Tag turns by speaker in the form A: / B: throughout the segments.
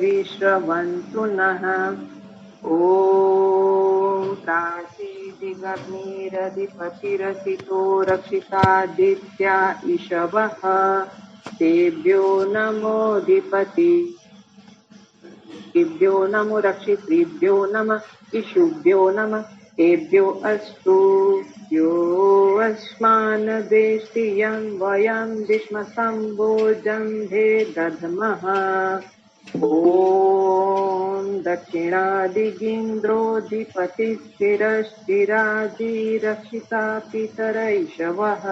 A: विश्रवन्तु नः। ॐ प्राचीदिगग्निरधिपतिरसितो रक्षितादित्या इषवः। तेभ्यो नमोऽधिपतिभ्यो नमो रक्षितृभ्यो नमः इषुभ्यो नमः। तेभ्यो अस्तु यो अस्मान् वेष्टि यं वयं विष्म सम्भोजन्धे दध्मः। ॐ दक्षिणादिगिन्द्रोऽधिपतिस्थिरश्चिरादिरक्षिता पितरैषवः।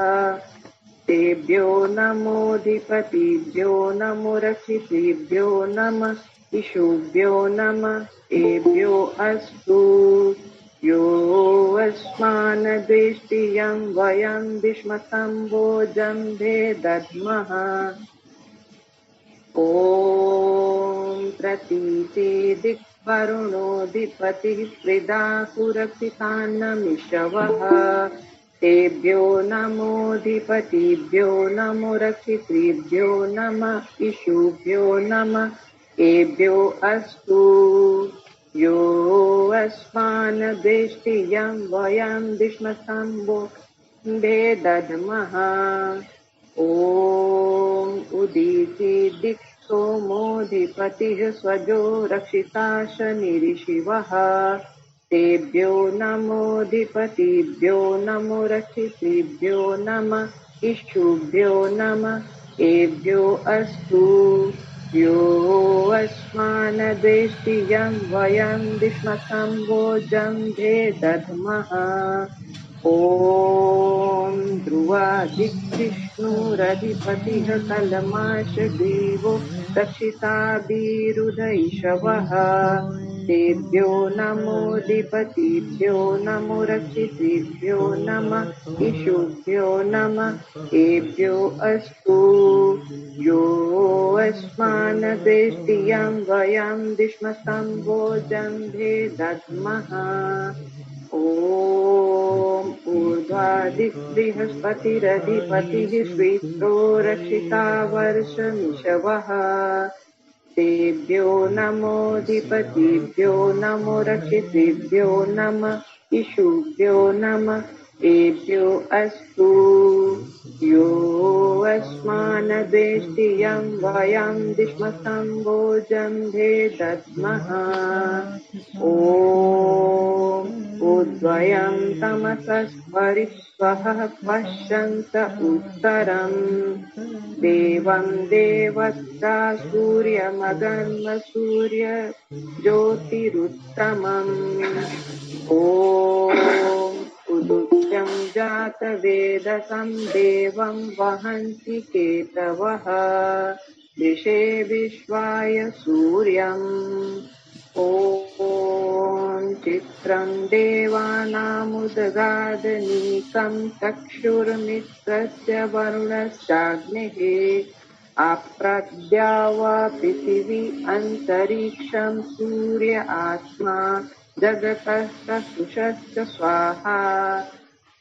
A: तेभ्यो नमोऽधिपतिभ्यो नमो रक्षितृभ्यो नमः इषुभ्यो नमः। तेभ्यो अस्तु यो अस्मान् वेष्टि यं वयं विष्म सम्भोजन्धे दध्मः। ॐ प्रतीति दिक्वरुणोऽधिपतिः स्त्रिधा सुरक्षितान्नमिषवः। तेभ्यो नमोऽधिपतिभ्यो नमो रक्षितृभ्यो नमः इषुभ्यो नमः। तेभ्यो अस्तु यो अस्मान् वेष्टि यं वयं विष्म सम्भोजन्धे दध्मः। ॐ उदीचि दिक्सोमोऽधिपतिः स्वजो रक्षिता शनिरिषिवः। तेभ्यो नमोऽधिपतिभ्यो नमो रक्षितृभ्यो नमः इषुभ्यो नमः। तेभ्यो अस्तु यो अस्मान् वेष्टि यं वयं विष्म सम्भोजन्धे दध्मः। ॐ ध्रुवादिक्विष्णुरधिपतिः कलमाशग्रीवो रक्षिताभिरुदैषवः। तेभ्यो नमोऽधिपतिभ्यो नमो रक्षितृभ्यो नमः इषुभ्यो नमः। तेभ्यो अस्तु यो अस्मान् वेष्टि यं वयं विष्म सम्भोजन्धे दध्मः। ॐ ऊर्ध्वादिबृहस्पतिरधिपतिः श्वेत्रो रक्षिता वर्षमिषवः। तेभ्यो नमोऽधिपतिभ्यो नमो रक्षितृभ्यो नमः इषुभ्यो नमः। तेभ्यो अस्तु यो अस्मान् वेष्टि यं वयं विष्म सम्भोजन्धे दध्मः। ॐ उद्वयं तमसस्परिष्वः पश्यन्त उत्तरम् देवं देवत्रा सूर्यमगन्म सूर्य ज्योतिरुत्तमम्। ॐ उदुत्यं जातवेदसं देवं वहन्ति केतवः। दिशे विश्वाय सूर्यम्। ॐ चित्रं देवानामुदगादनीकं चक्षुर्मित्रस्य वरुणश्चाग्निः। आप्रद्यावा पृथिवी अन्तरिक्षं सूर्य आत्मा जगतः चक्षुषश्च स्वाहा।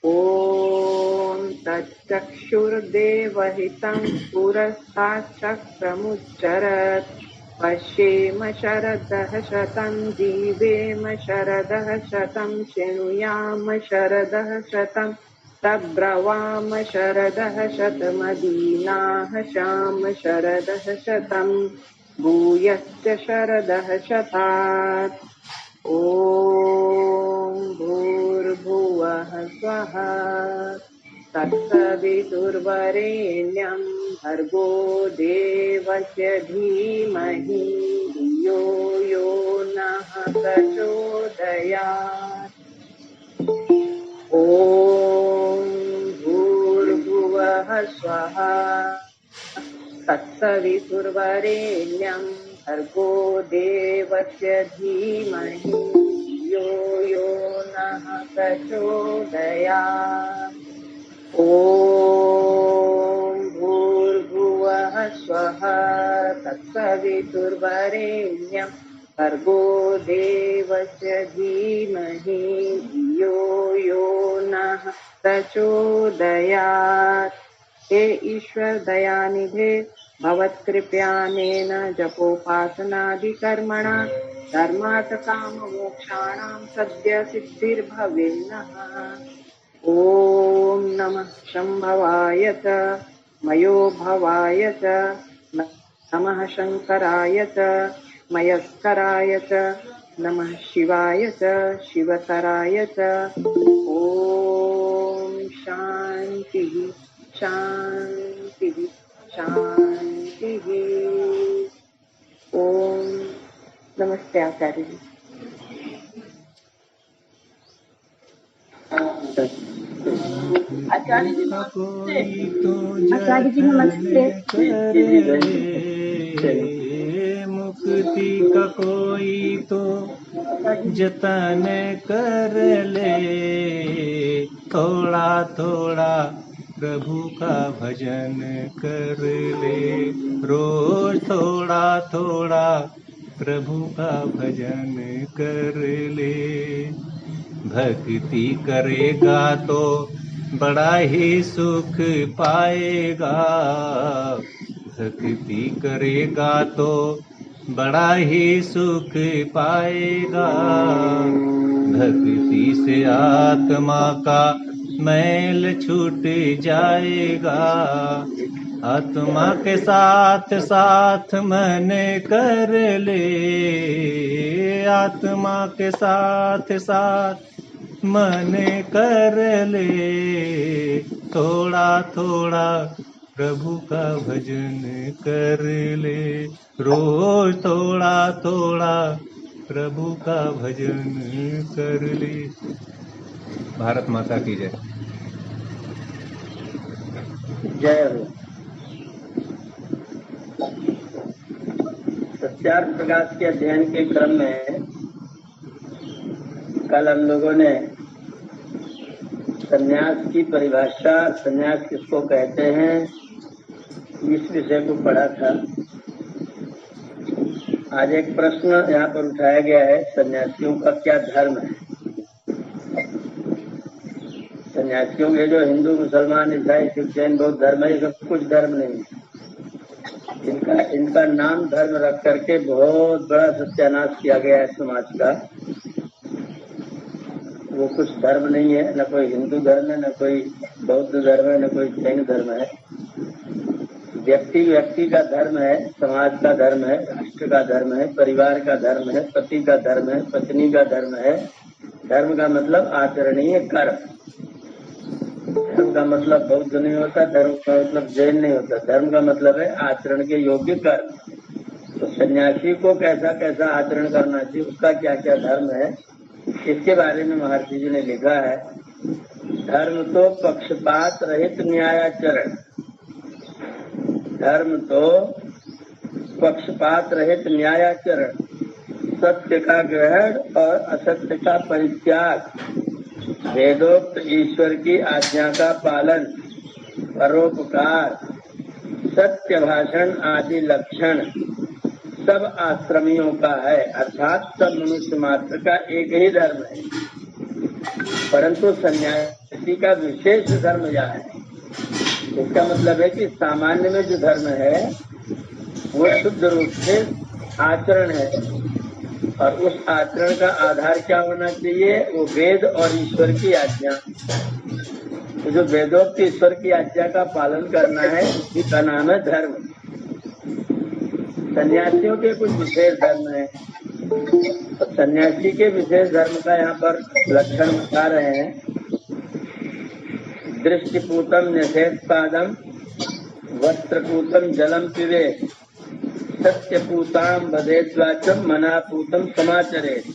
A: ॐ तच्चक्षुर्देवहितं पुरस्ताच्चक्रमुच्चरत्। पश्येम शरदः शतं जीवेम शरदः शतं शृणुयाम शरदः शतं तब्रवाम शरदः शतमदीनाः श्याम शरदः शतं भूयश्च शरदः शतात्। ॐ भूर्भुवः स्वः तत्सवितुर्वरेण्यं भर्गो देवस्य धीमहि धियो यो नः प्रचोदयात्। ॐ भूर्भुवः स्वः तत्सवितुर्वरेण्यं भर्गो देवस्य धीमहि धियो यो नः प्रचोदयात्। ॐ भूर्भुवः स्वः तत्सवितुर्वरेण्यं भर्गो देवस्य धीमहि धियो यो नः प्रचोदयात्। हे ईश्वर दयानिधे भवत्कृपानेन जपोपासनादिकर्मणा धर्मात् काममोक्षाणां सद्य सिद्धिर्भवेन्नः। ॐ नमः शम्भवाय च मयोभवाय च नमः शङ्कराय च मयस्कराय च नमः शिवाय च शिवतराय च। ॐ शान्तिः शान्तिः शान्तिः। ॐ नमस्ते आचार्य जी। आचार्य जी नमस्ते। आचार्य जी नमस्ते।
B: मुक्ति का कोई तो जतन कर ले, थोड़ा थोड़ा प्रभु का भजन कर ले, रोज थोड़ा थोड़ा प्रभु का भजन कर ले। भक्ति करेगा तो बड़ा ही सुख पाएगा, भक्ति करेगा तो बड़ा ही सुख पाएगा। भक्ति से आत्मा का मैल छूट जाएगा, आत्मा के साथ साथ मन कर ले, आत्मा के साथ साथ मन कर ले, थोड़ा थोड़ा प्रभु का भजन कर ले, रोज थोड़ा थोड़ा प्रभु का भजन कर ले। भारत माता की जय।
C: जय हो। सत्यार्थ प्रकाश के अध्ययन के क्रम में कल हम लोगों ने संन्यास की परिभाषा, संन्यास किसको कहते हैं, इस विषय को पढ़ा था। आज एक प्रश्न यहाँ पर उठाया गया है, सन्यासियों का क्या धर्म है। सन्यासियों के जो हिंदू, मुसलमान, ईसाई, सिख, जैन, बौद्ध धर्म है, ये सब कुछ धर्म नहीं है। इनका नाम धर्म रख करके बहुत बड़ा सत्यानाश किया गया है समाज का। वो कुछ धर्म नहीं है, न कोई हिंदू धर्म है, न कोई बौद्ध धर्म है, न कोई जैन धर्म है। व्यक्ति व्यक्ति का धर्म है, समाज का धर्म है, राष्ट्र का धर्म है, परिवार का धर्म है, पति का धर्म है, पत्नी का धर्म है। धर्म का मतलब आचरणीय कर्म। धर्म का मतलब बौद्ध नहीं होता, धर्म का मतलब जैन नहीं होता। धर्म का मतलब है आचरण के योग्य कर्म। तो सन्यासी को कैसा कैसा आचरण करना चाहिए, उसका क्या क्या धर्म है, इसके बारे में महर्षि जी ने लिखा है। धर्म तो पक्षपात रहित न्यायाचरण, धर्म तो पक्षपात रहित न्यायाचरण, सत्य का ग्रहण और असत्य का परित्याग, वेदोक्त ईश्वर की आज्ञा का पालन, परोपकार, सत्य भाषण आदि लक्षण सब आश्रमियों का है, अर्थात सब मनुष्य मात्र का एक ही धर्म है। परंतु सन्यासी का विशेष धर्म यह है। इसका मतलब है कि सामान्य में जो धर्म है वो शुद्ध रूप से आचरण है, और उस आचरण का आधार क्या होना चाहिए, वो वेद और ईश्वर की आज्ञा। तो जो वेदोक्त ईश्वर की आज्ञा का पालन करना है, उसी का नाम है धर्म। सन्यासियों के कुछ विशेष धर्म है, तो सन्यासी के विशेष धर्म का यहाँ पर लक्षण बता रहे हैं। दृष्टिपूतम निषेधपादम, वस्त्रपूतम जलम पिबेत, सत्यपूताम वदेद्वाचम, मनापूतम समाचरेत्।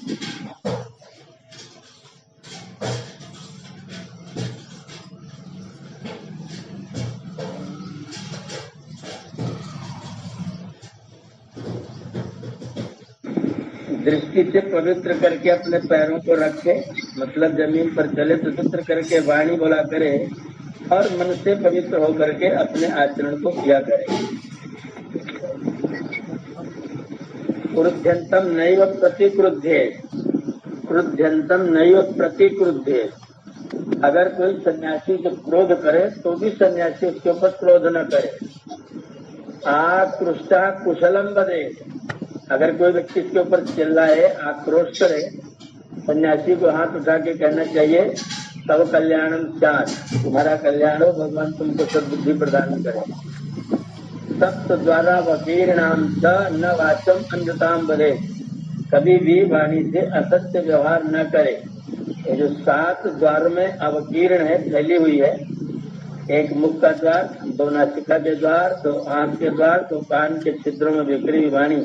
C: दृष्टि से पवित्र करके अपने पैरों को रखे, मतलब जमीन पर चले, पवित्र करके वाणी बोला करे, और मन से पवित्र होकर के अपने आचरण को किया करे। क्रुध्यंतम नैव प्रतिक्रुध्ये, क्रुध्यंतम नैव प्रतिक्रुध्ये, अगर कोई सन्यासी से क्रोध करे तो भी सन्यासी उसके ऊपर क्रोध न करे। आक्रुष्टा कुशलम बदे, अगर कोई व्यक्ति इसके ऊपर चिल्लाए, आक्रोश करे, सन्यासी को हाथ उठा के कहना चाहिए तब कल्याणम चार, तुम्हारा कल्याण हो, भगवान तुमको सद्बुद्धि प्रदान करे। सप्त द्वारा वकीर्णाम च न वाचम अंधताम बदे, कभी भी वाणी से असत्य व्यवहार न करे। ये जो 7 द्वार में अवकीर्ण है, फैली हुई है, एक मुख का द्वार, 2 नासिका के द्वार, 2 आंख के द्वार, 2 कान के छिद्रों में बिखरी हुई वाणी,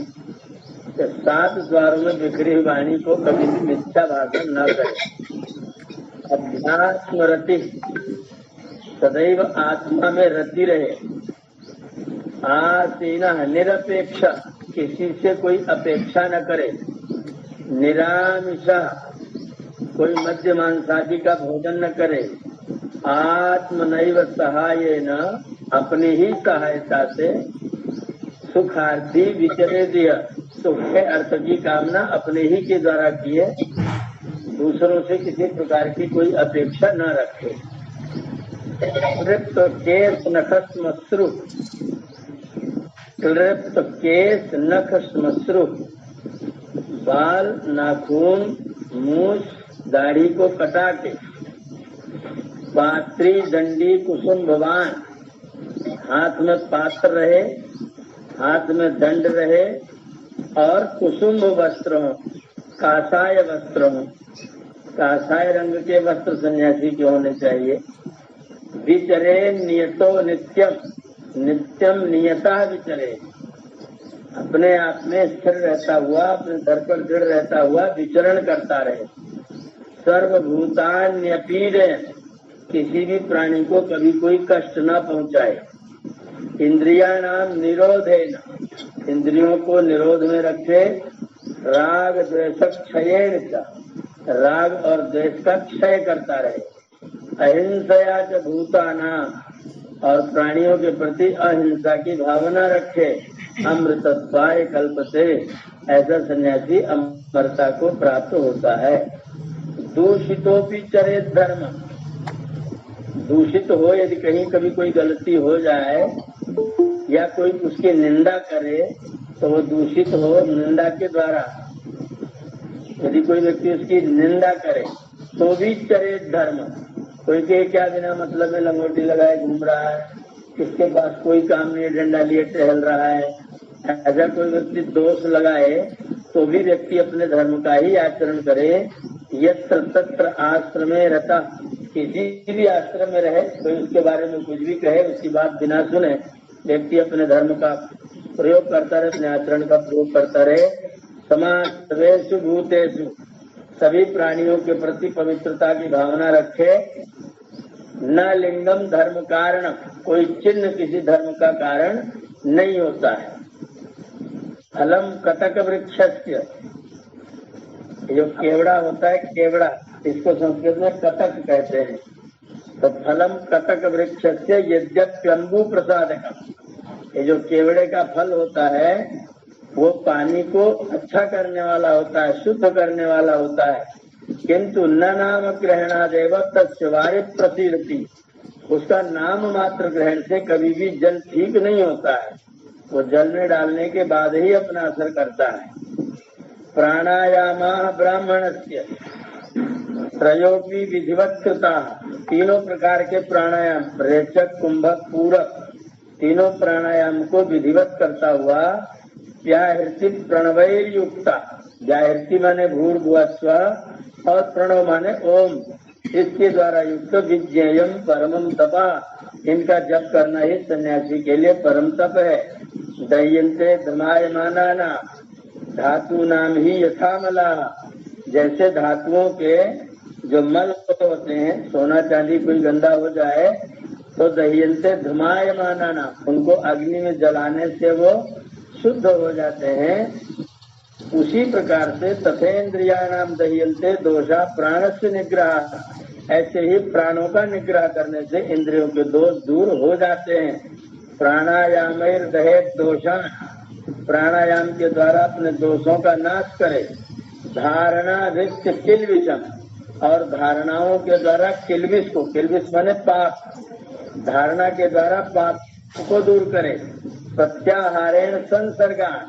C: 7 द्वारों में बिखरी हुई वाणी को कभी भी मिथ्या भाषण न करे। अध्यात्म रति, सदैव आत्मा में रति रहे। आसीना, निरपेक्ष, किसी से कोई अपेक्षा न करे। निरामिषा, कोई मध्य मांसादी का भोजन न करे। आत्मनैव सहायेन, अपनी ही सहायता से। सुखार्थी विचरेदिय, सुख के अर्थ की कामना अपने ही के द्वारा किए, दूसरों से किसी प्रकार की कोई अपेक्षा न रखे। तृप्त केश नख श्मश्रु, तृप्त केश नख श्मश्रु, बाल, नाखून, मूछ, दाढ़ी को कटा के। पात्री दंडी कुसुम्भवान, हाथ में पात्र रहे, हाथ में दंड रहे, और कुसुम्भ वस्त्र हो, कासाय वस्त्र हो, कासाय रंग के वस्त्र सन्यासी के होने चाहिए। विचरे नियतो नित्यम, नित्यम नियता विचरे, अपने आप में स्थिर रहता हुआ, अपने दर पर दृढ़ रहता हुआ विचरण करता रहे। सर्वभूतान्यपीडे, किसी भी प्राणी को कभी कोई कष्ट न पहुंचाए। इंद्रियाणाम निरोधेन, इंद्रियों को निरोध में रखे। राग द्वेष क्षयेन च, राग और द्वेष का क्षय करता रहे। अहिंसया च भूताना, और प्राणियों के प्रति अहिंसा की भावना रखे। अमृतत्वाय कल्पते, ऐसा सन्यासी अमरता को प्राप्त होता है। दूषितोपि चरेत धर्म, दूषित हो, यदि कहीं कभी कोई गलती हो जाए या कोई उसकी निंदा करे तो वो दूषित हो निंदा के द्वारा। यदि कोई व्यक्ति उसकी निंदा करे तो भी चरेत धर्म, कोई के क्या बिना मतलब में लंगोटी लगाए घूम रहा है, किसके पास कोई काम नहीं, डंडा लिए टहल रहा है, ऐसा कोई व्यक्ति दोष लगाए तो भी व्यक्ति अपने धर्म का ही आचरण करे। यत्र तत्र आश्रमे रहता, किसी भी आश्रम में रहे कोई उसके बारे में कुछ भी कहे, उसकी बात बिना सुने व्यक्ति अपने धर्म का प्रयोग करता रहे, अपने आचरण का प्रयोग करता रहे। समावेशु भूतेषु, सभी प्राणियों के प्रति पवित्रता की भावना रखे। न लिंगम धर्म कारण, कोई चिन्ह किसी धर्म का कारण नहीं होता है। फलम कटक वृक्षस्य, जो केवड़ा होता है, केवड़ा, इसको संस्कृत में कटक कहते हैं। तो फलम कटक वृक्षस्य यद्यप्यम्बु प्रसादकम, ये जो केवड़े का फल होता है वो पानी को अच्छा करने वाला होता है, शुद्ध करने वाला होता है। किंतु न नाम ग्रहणादेव तस्य वारि प्रसीदति, उसका नाम मात्र ग्रहण से कभी भी जल ठीक नहीं होता है, वो जल में डालने के बाद ही अपना असर करता है। प्राणायाम ब्राह्मणस्य त्रयोपि विधिवत कृता, तीनों प्रकार के प्राणायाम, रेचक, कुंभक, पूरक, तीनों प्राणायाम को विधिवत करता हुआ व्याहृति प्रणवैर युक्ता, व्याहृति माने भूर्भुवस्व और प्रणव माने ओम, इसके द्वारा युक्त विज्ञेयम परमम तपा, इनका जप करना ही सन्यासी के लिए परम तप है। दह्यन्ते धमायमाना धातु नाम ही यथामला, जैसे धातुओं के जो मल होते हैं, सोना चांदी कोई गंदा हो जाए तो दह्यन्ते धमायमाना, उनको अग्नि में जलाने से वो शुद्ध हो जाते हैं। उसी प्रकार से तथेन्द्रियाणाम दह्यन्ते दोषा प्राणस्य निग्रह, ऐसे ही प्राणों का निग्रह करने से इंद्रियों के दोष दूर हो जाते हैं। प्राणायामैर दहेत दोषान, प्राणायाम के द्वारा अपने दोषों का नाश करे। धारणा वित्त किल विषम, और धारणाओं के द्वारा किल्बिश माने पाप, धारणा के द्वारा पाप को दूर करे। प्रत्याहारेण संसर्गान,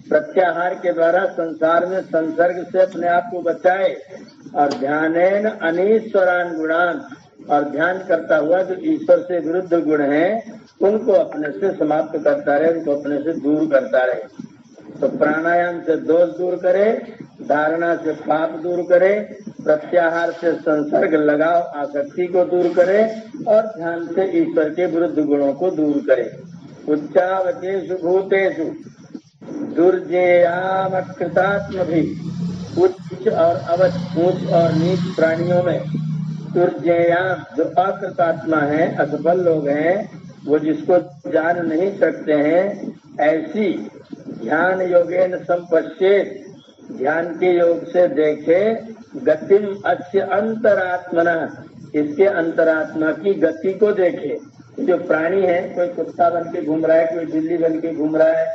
C: प्रत्याहार के द्वारा संसार में संसर्ग से अपने आप को बचाए। और ध्यानेन अनीश्वरान गुणान, और ध्यान करता हुआ जो ईश्वर से विरुद्ध गुण हैं उनको अपने से समाप्त करता रहे, उनको अपने से दूर करता रहे। तो प्राणायाम से दोष दूर करे, धारणा से पाप दूर करे, प्रत्याहार से संसर्ग लगाव आसक्ति को दूर करे और ध्यान से ईश्वर के विरुद्ध गुणों को दूर करे। उच्चावचेषु भूतेषु दुर्जेयामकृतात्म भी, उच्च और अवच, ऊंच और नीच प्राणियों में, दुर्जेयाम जो अकृतात्मा है, असफल लोग हैं, वो जिसको जान नहीं सकते हैं, ऐसी ध्यान योगेन संपश्येत, ध्यान के योग से देखे, गतिम अस्य अंतरात्मना, इसके अंतरात्मा की गति को देखे। जो प्राणी है, कोई कुत्ता बन के घूम रहा है, कोई बिल्ली बन के घूम रहा है,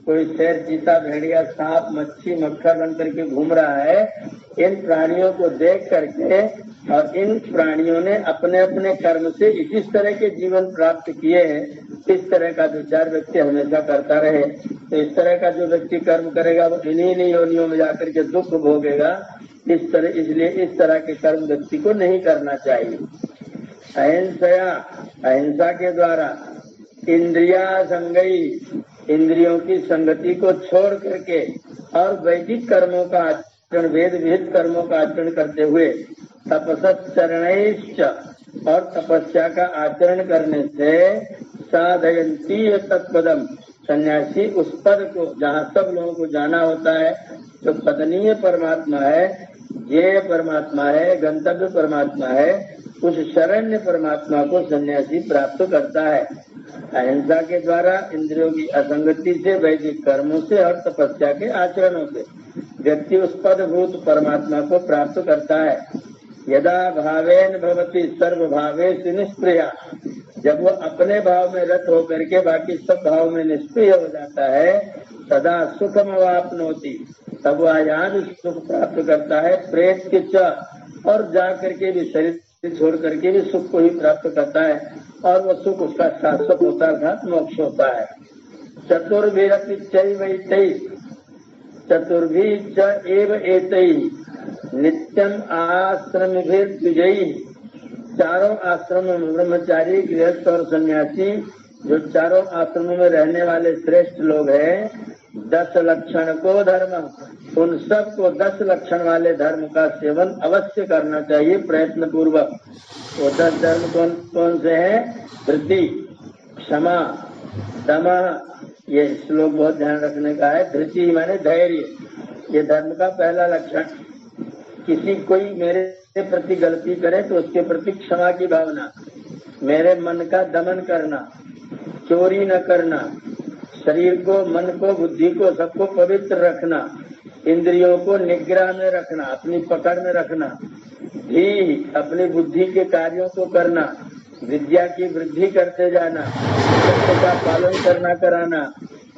C: कोई शेर, चीता, भेड़िया, सांप, मच्छी, मक्खर बन करके घूम रहा है, इन प्राणियों को देख करके, और इन प्राणियों ने अपने अपने कर्म से इस तरह के जीवन प्राप्त किए हैं, इस तरह का विचार व्यक्ति हमेशा करता रहे। तो इस तरह का जो व्यक्ति कर्म करेगा वो इन्हीं योनियों में जाकर के दुख भोगेगा। इसलिए इस तरह के कर्म व्यक्ति को नहीं करना चाहिए। अहिंसा, अहिंसा के द्वारा इंद्रिया संगई, इंद्रियों की संगति को छोड़ करके और वैदिक कर्मों का आचरण, वेद विहित कर्मों का आचरण करते हुए, तपसच्चरणैश्च, और तपस्या का आचरण करने से साधयन्ती तत्पदम, सन्यासी उस पद को, जहाँ सब लोगों को जाना होता है, जो पदनीय परमात्मा है, ज्ञेय परमात्मा है, गंतव्य परमात्मा है, उस शरण्य परमात्मा को सन्यासी प्राप्त करता है। अहिंसा के द्वारा इंद्रियों की असंगति से, वैदिक कर्मों से और तपस्या के आचरणों से व्यक्ति उस पदभूत परमात्मा को प्राप्त करता है। यदा भावेन भवति सर्वभावेषु निष्क्रिया, जब वो अपने भाव में रत होकर के बाकी सब भाव में निष्क्रिय हो जाता है, सदा सुखमवाप्नोति, तब वह यहाँ भी सुख प्राप्त करता है। प्रेत के च, और जा करके भी, शरीर छोड़ करके भी सुख को ही प्राप्त करता है, और वह सुख उसका शाश्वत होता है, मोक्ष होता है। चतुर्भिरपि चैवैतैः, चतुर्भिः च एव एतैः नित्यम आश्रमभिर्द्विजैः, चारों आश्रम में ब्रह्मचारी, गृहस्थ और सन्यासी, जो चारों आश्रमों में रहने वाले श्रेष्ठ लोग हैं, 10 लक्षण को धर्म, उन सब को 10 लक्षण वाले धर्म का सेवन अवश्य करना चाहिए प्रयत्न पूर्वक। वो 10 धर्म कौन कौन से हैं? धृति, क्षमा, दम, ये श्लोक बहुत ध्यान रखने का है। धृति माने धैर्य, ये धर्म का पहला लक्षण। किसी कोई मेरे प्रति गलती करे तो उसके प्रति क्षमा की भावना, मेरे मन का दमन करना, चोरी न करना, शरीर को, मन को, बुद्धि को, सबको पवित्र रखना, इंद्रियों को निग्रह में रखना, अपनी पकड़ में रखना, ही अपनी बुद्धि के कार्यों को करना, विद्या की वृद्धि करते जाना, सत्य का पालन करना कराना,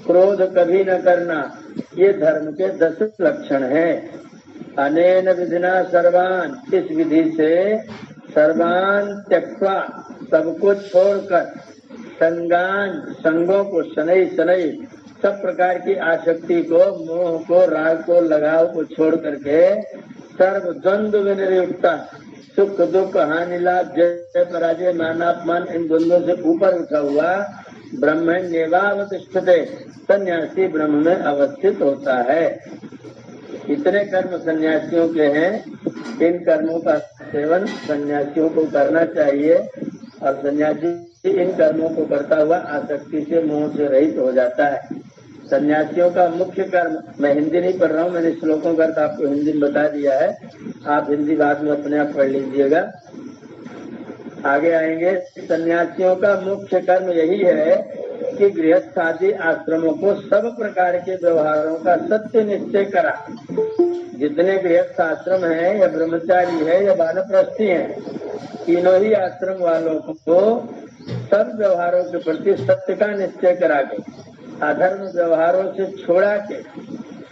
C: क्रोध कभी न करना, ये धर्म के 10 लक्षण हैं। अनेन विधिना सर्वान, इस विधि से सर्वान त्यक्त्वा, सबको छोड़कर, संगान, संगों को, शनै शनै, सब प्रकार की आसक्ति को, मोह को, राग को, लगाव को छोड़ करके, सर्व द्वंद्व विनिर्युक्ता, सुख दुख, हानि लाभ, जय पराजय, मानापमान, इन द्वंद्वों से ऊपर उठा हुआ ब्रह्मण्येवावतिष्ठते, सन्यासी ब्रह्म में अवस्थित होता है। इतने कर्म सन्यासियों के हैं। इन कर्मों का सेवन सन्यासियों को करना चाहिए, और सन्यासी इन कर्मों को करता हुआ आसक्ति से, मोह से रहित हो जाता है। सन्यासियों का मुख्य कर्म, मैं हिंदी नहीं पढ़ रहा हूँ, मैंने श्लोकों का अर्थ आपको हिंदी में बता दिया है, आप हिंदी बाद में अपने आप पढ़ लीजिएगा। आगे आएंगे। सन्यासियों का मुख्य कर्म यही है कि गृहस्थ आदि आश्रमों को सब प्रकार के व्यवहारों का सत्य निश्चय करा। जितने गृहस्थ आश्रम हैं, या ब्रह्मचारी है या वानप्रस्थी हैं, तीनों ही आश्रम वालों को सब व्यवहारों के प्रति सत्य का निश्चय करा के, अधर्म व्यवहारों से छोड़ा के,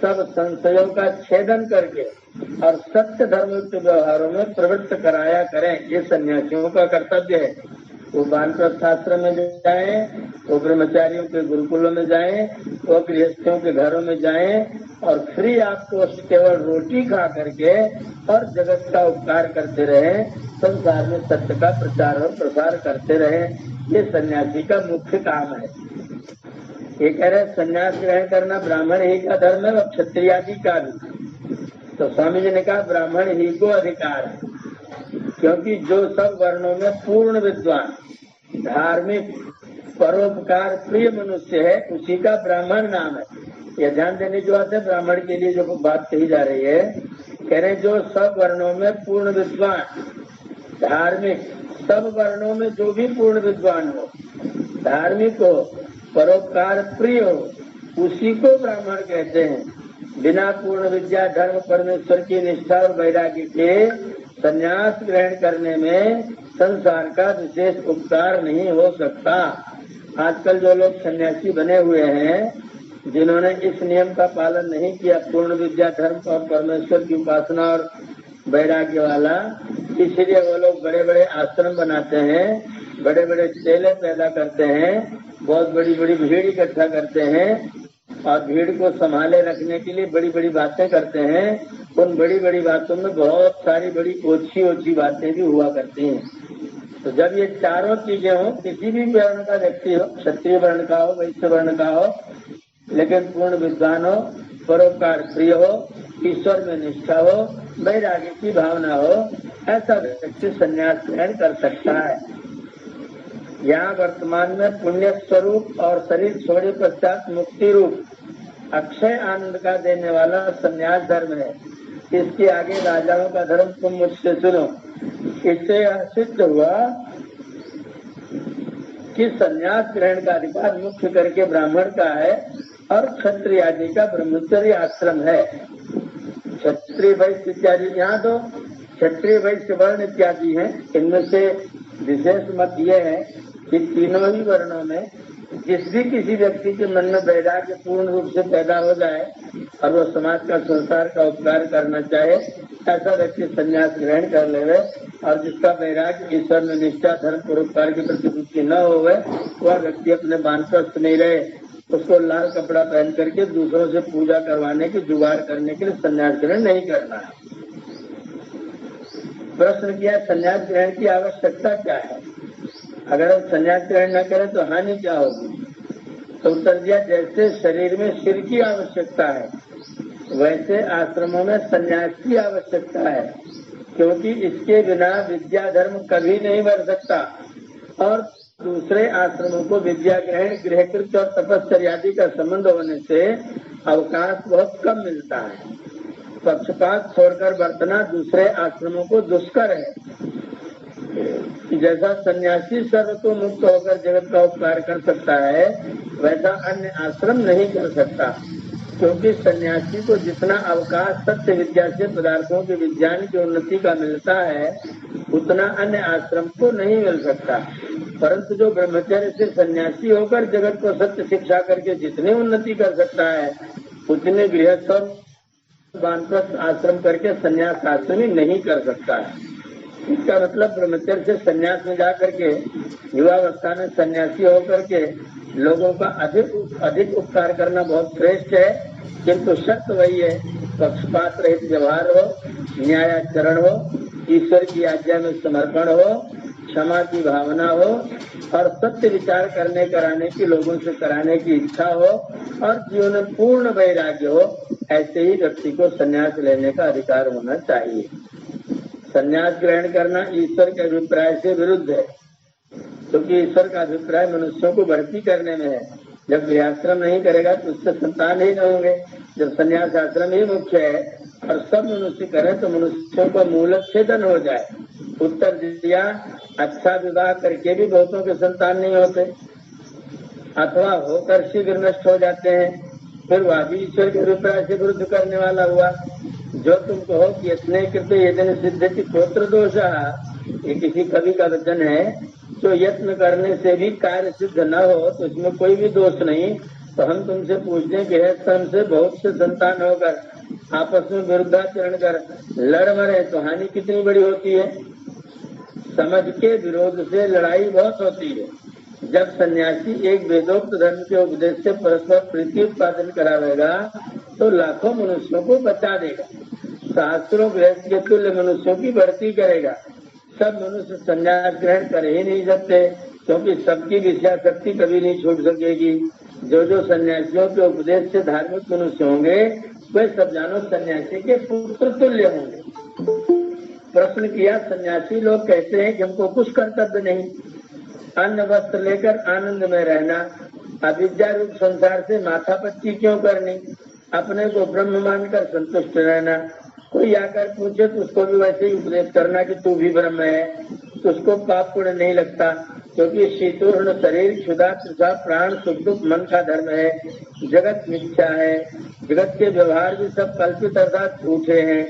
C: सब संशयों का छेदन करके और सत्य धर्मयुक्त व्यवहारों में प्रवृत्त कराया करें, ये सन्यासियों का कर्तव्य है। वो वानप्रस्थ आश्रम में जाएं, वो ब्रह्मचारियों के गुरुकुलों में जाएं, वो गृहस्थियों के घरों में जाएं और फ्री आपको केवल रोटी खा करके और जगत का उपकार करते रहें, संसार में सत्य का प्रचार और प्रसार करते रहें। ये सन्यासी का मुख्य काम है। ये कह रहे सन्यास ग्रहण करना ब्राह्मण ही का धर्म है और क्षत्रिय आदि का भी। तो स्वामी जी ने कहा ब्राह्मण ही को अधिकार है, क्योंकि जो सब वर्णों में पूर्ण विद्वान, धार्मिक, परोपकार प्रिय मनुष्य है, उसी का ब्राह्मण नाम है। यह ध्यान देने की बात है। ब्राह्मण के लिए जो बात कही जा रही है, कह रहे जो सब वर्णों में पूर्ण विद्वान, धार्मिक, सब वर्णों में जो भी पूर्ण विद्वान हो, धार्मिक हो, परोपकार प्रिय हो, उसी को ब्राह्मण कहते हैं। बिना पूर्ण विद्या, धर्म, परमेश्वर की निष्ठा और वैराग्य के संन्यास ग्रहण करने में संसार का विशेष उपकार नहीं हो सकता। आजकल जो लोग सन्यासी बने हुए हैं, जिन्होंने इस नियम का पालन नहीं किया, पूर्ण विद्या, धर्म और परमेश्वर की उपासना और वैराग्य वाला, इसलिए वो लोग बड़े बड़े आश्रम बनाते हैं, बड़े बड़े चेले पैदा करते हैं, बहुत बड़ी बड़ी भीड़ इकट्ठा करते हैं और भीड़ को संभाले रखने के लिए बड़ी बड़ी बातें करते हैं। उन बड़ी बड़ी बातों में बहुत सारी बड़ी ओछी ओछी बातें भी हुआ करती हैं। तो जब ये चारों चीजें हो, किसी भी वर्ण का व्यक्ति हो, क्षत्रिय वर्ण का हो, वैश्य वर्ण का हो, लेकिन पूर्ण विद्वान हो, परोपकार प्रिय हो, ईश्वर में निष्ठा हो, वैराग्य की भावना हो, ऐसा व्यक्ति संन्यास ग्रहण कर सकता है। यहाँ वर्तमान में पुण्य स्वरूप और शरीर छोड़े पश्चात मुक्ति रूप अक्षय आनंद का देने वाला संन्यास धर्म है। इसके आगे राजाओं का धर्म तुम मुझसे सुनो। इससे यह सिद्ध हुआ कि संन्यास ग्रहण का अधिकार मुख्य करके ब्राह्मण का है और क्षत्रिय आदि का ब्रह्मचर्य आश्रम है। क्षत्रिय वैश्य इत्यादि, यहाँ तो क्षत्रिय वैश्य वर्ण इत्यादि हैं। इनमें से विशेष मत यह है कि तीनों ही वर्णों में जिस भी किसी व्यक्ति के मन में वैराग्य पूर्ण रूप से पैदा हो जाए और वो समाज का, संसार का उपकार करना चाहे, ऐसा व्यक्ति संन्यास ग्रहण कर लेवे। और जिसका वैराग्य ईश्वर में निष्ठा, धर्म, परोपकार की प्रति रुचि न होवे, वह व्यक्ति अपने वानप्रस्थ नहीं रहे, उसको लाल कपड़ा पहन करके दूसरों से पूजा करवाने की जुगाड़ करने के लिए संन्यास ग्रहण नहीं करना है। प्रश्न किया संन्यास ग्रहण की आवश्यकता क्या है, अगर हम संन्यास ग्रहण न करें तो हानि क्या होगी। तो उत्तर दिया जैसे शरीर में सिर की आवश्यकता है, वैसे आश्रमों में संन्यास की आवश्यकता है, क्योंकि इसके बिना विद्या धर्म कभी नहीं बढ़ सकता और दूसरे आश्रमों को विद्या ग्रहण, गृहकृत्य और तपश्चर्या का संबंध होने से अवकाश बहुत कम मिलता है। पक्षपात छोड़कर बरतना दूसरे आश्रमों को दुष्कर है। जैसा सन्यासी सर्व को मुक्त होकर जगत का उपकार कर सकता है, वैसा अन्य आश्रम नहीं कर सकता, क्योंकि सन्यासी को जितना अवकाश सत्य विद्या से पदार्थों के विज्ञान की उन्नति का मिलता है, उतना अन्य आश्रम को नहीं मिल सकता। परंतु जो ब्रह्मचर्य से सन्यासी होकर जगत को सत्य शिक्षा करके जितनी उन्नति कर सकता है, उतने गृहस्थ और वानप्रस्थ आश्रम करके संन्यास आश्रमी नहीं कर सकता है। इसका मतलब ब्रह्मचर्य से संन्यास में जाकर के युवावस्था में सन्यासी होकर के लोगों का अधिक उपकार करना बहुत श्रेष्ठ है, किंतु शर्त वही है पक्षपात रहित व्यवहार हो, न्यायाचरण हो, ईश्वर की आज्ञा में समर्पण हो, क्षमा की भावना हो और सत्य विचार करने कराने की, लोगों से कराने की इच्छा हो और जीवन में पूर्ण वैराग्य हो। ऐसे ही व्यक्ति को संन्यास लेने का अधिकार होना चाहिए। संन्यास ग्रहण करना ईश्वर के अभिप्राय से विरुद्ध है, क्योंकि ईश्वर का अभिप्राय मनुष्यों को बढ़ती करने में है। जब गृहस्थाश्रम नहीं करेगा तो उससे संतान ही न होंगे। जब संन्यास आश्रम ही मुख्य है और सब मनुष्य करें तो मनुष्यों का मूलच्छेदन हो जाए। उत्तर दिया अच्छा विवाह करके भी बहुतों के संतान नहीं होते, अथवा होकर शीघ्र नष्ट हो जाते हैं, फिर वह भी ईश्वर के अभिप्राय से विरुद्ध करने वाला हुआ। जो तुम कहो कि स्नेह कृत्य यदि सिद्धति पुत्र दोष, ये किसी कवि का वचन है, तो यत्न करने से भी कार्य सिद्ध न हो तो इसमें कोई भी दोष नहीं। तो हम तुमसे पूछते हैं कि हमसे बहुत से संतान होकर आपस में विरुद्धाचरण कर लड़ मरे तो हानि कितनी बड़ी होती है। समझ के विरोध से लड़ाई बहुत होती है। जब सन्यासी एक वेदोक्त धर्म के उपदेश से परस्पर प्रीति उत्पादन करावेगा तो लाखों मनुष्यों को बचा देगा। शास्त्रों गृहस्थ के तुल्य मनुष्यों की बढ़ती करेगा। सब मनुष्य संन्यास ग्रहण कर ही नहीं सकते, क्योंकि सबकी विषयाशक्ति कभी नहीं छूट सकेगी। जो सन्यासियों के उपदेश से धार्मिक मनुष्य होंगे वे सब जानो सन्यासी के पुत्र तुल्य होंगे। प्रश्न किया, सन्यासी लोग कहते हैं कि हमको कुछ कर्तव्य नहीं, अन्न वस्त्र लेकर आनंद में रहना, अविद्या रूप संसार से माथापच्ची क्यों करनी, अपने को ब्रह्म मानकर संतुष्ट रहना। कोई आकर पूछे तो उसको भी वैसे ही उपदेश करना कि तू भी ब्रह्म है, तो उसको पाप पुण्य नहीं लगता, क्योंकि शीतोष्ण शरीर, क्षुधा तृषा प्राण सुख दुख मन का धर्म है। जगत मिथ्या है, जगत के व्यवहार भी सब कल्पित अर्थात झूठे हैं,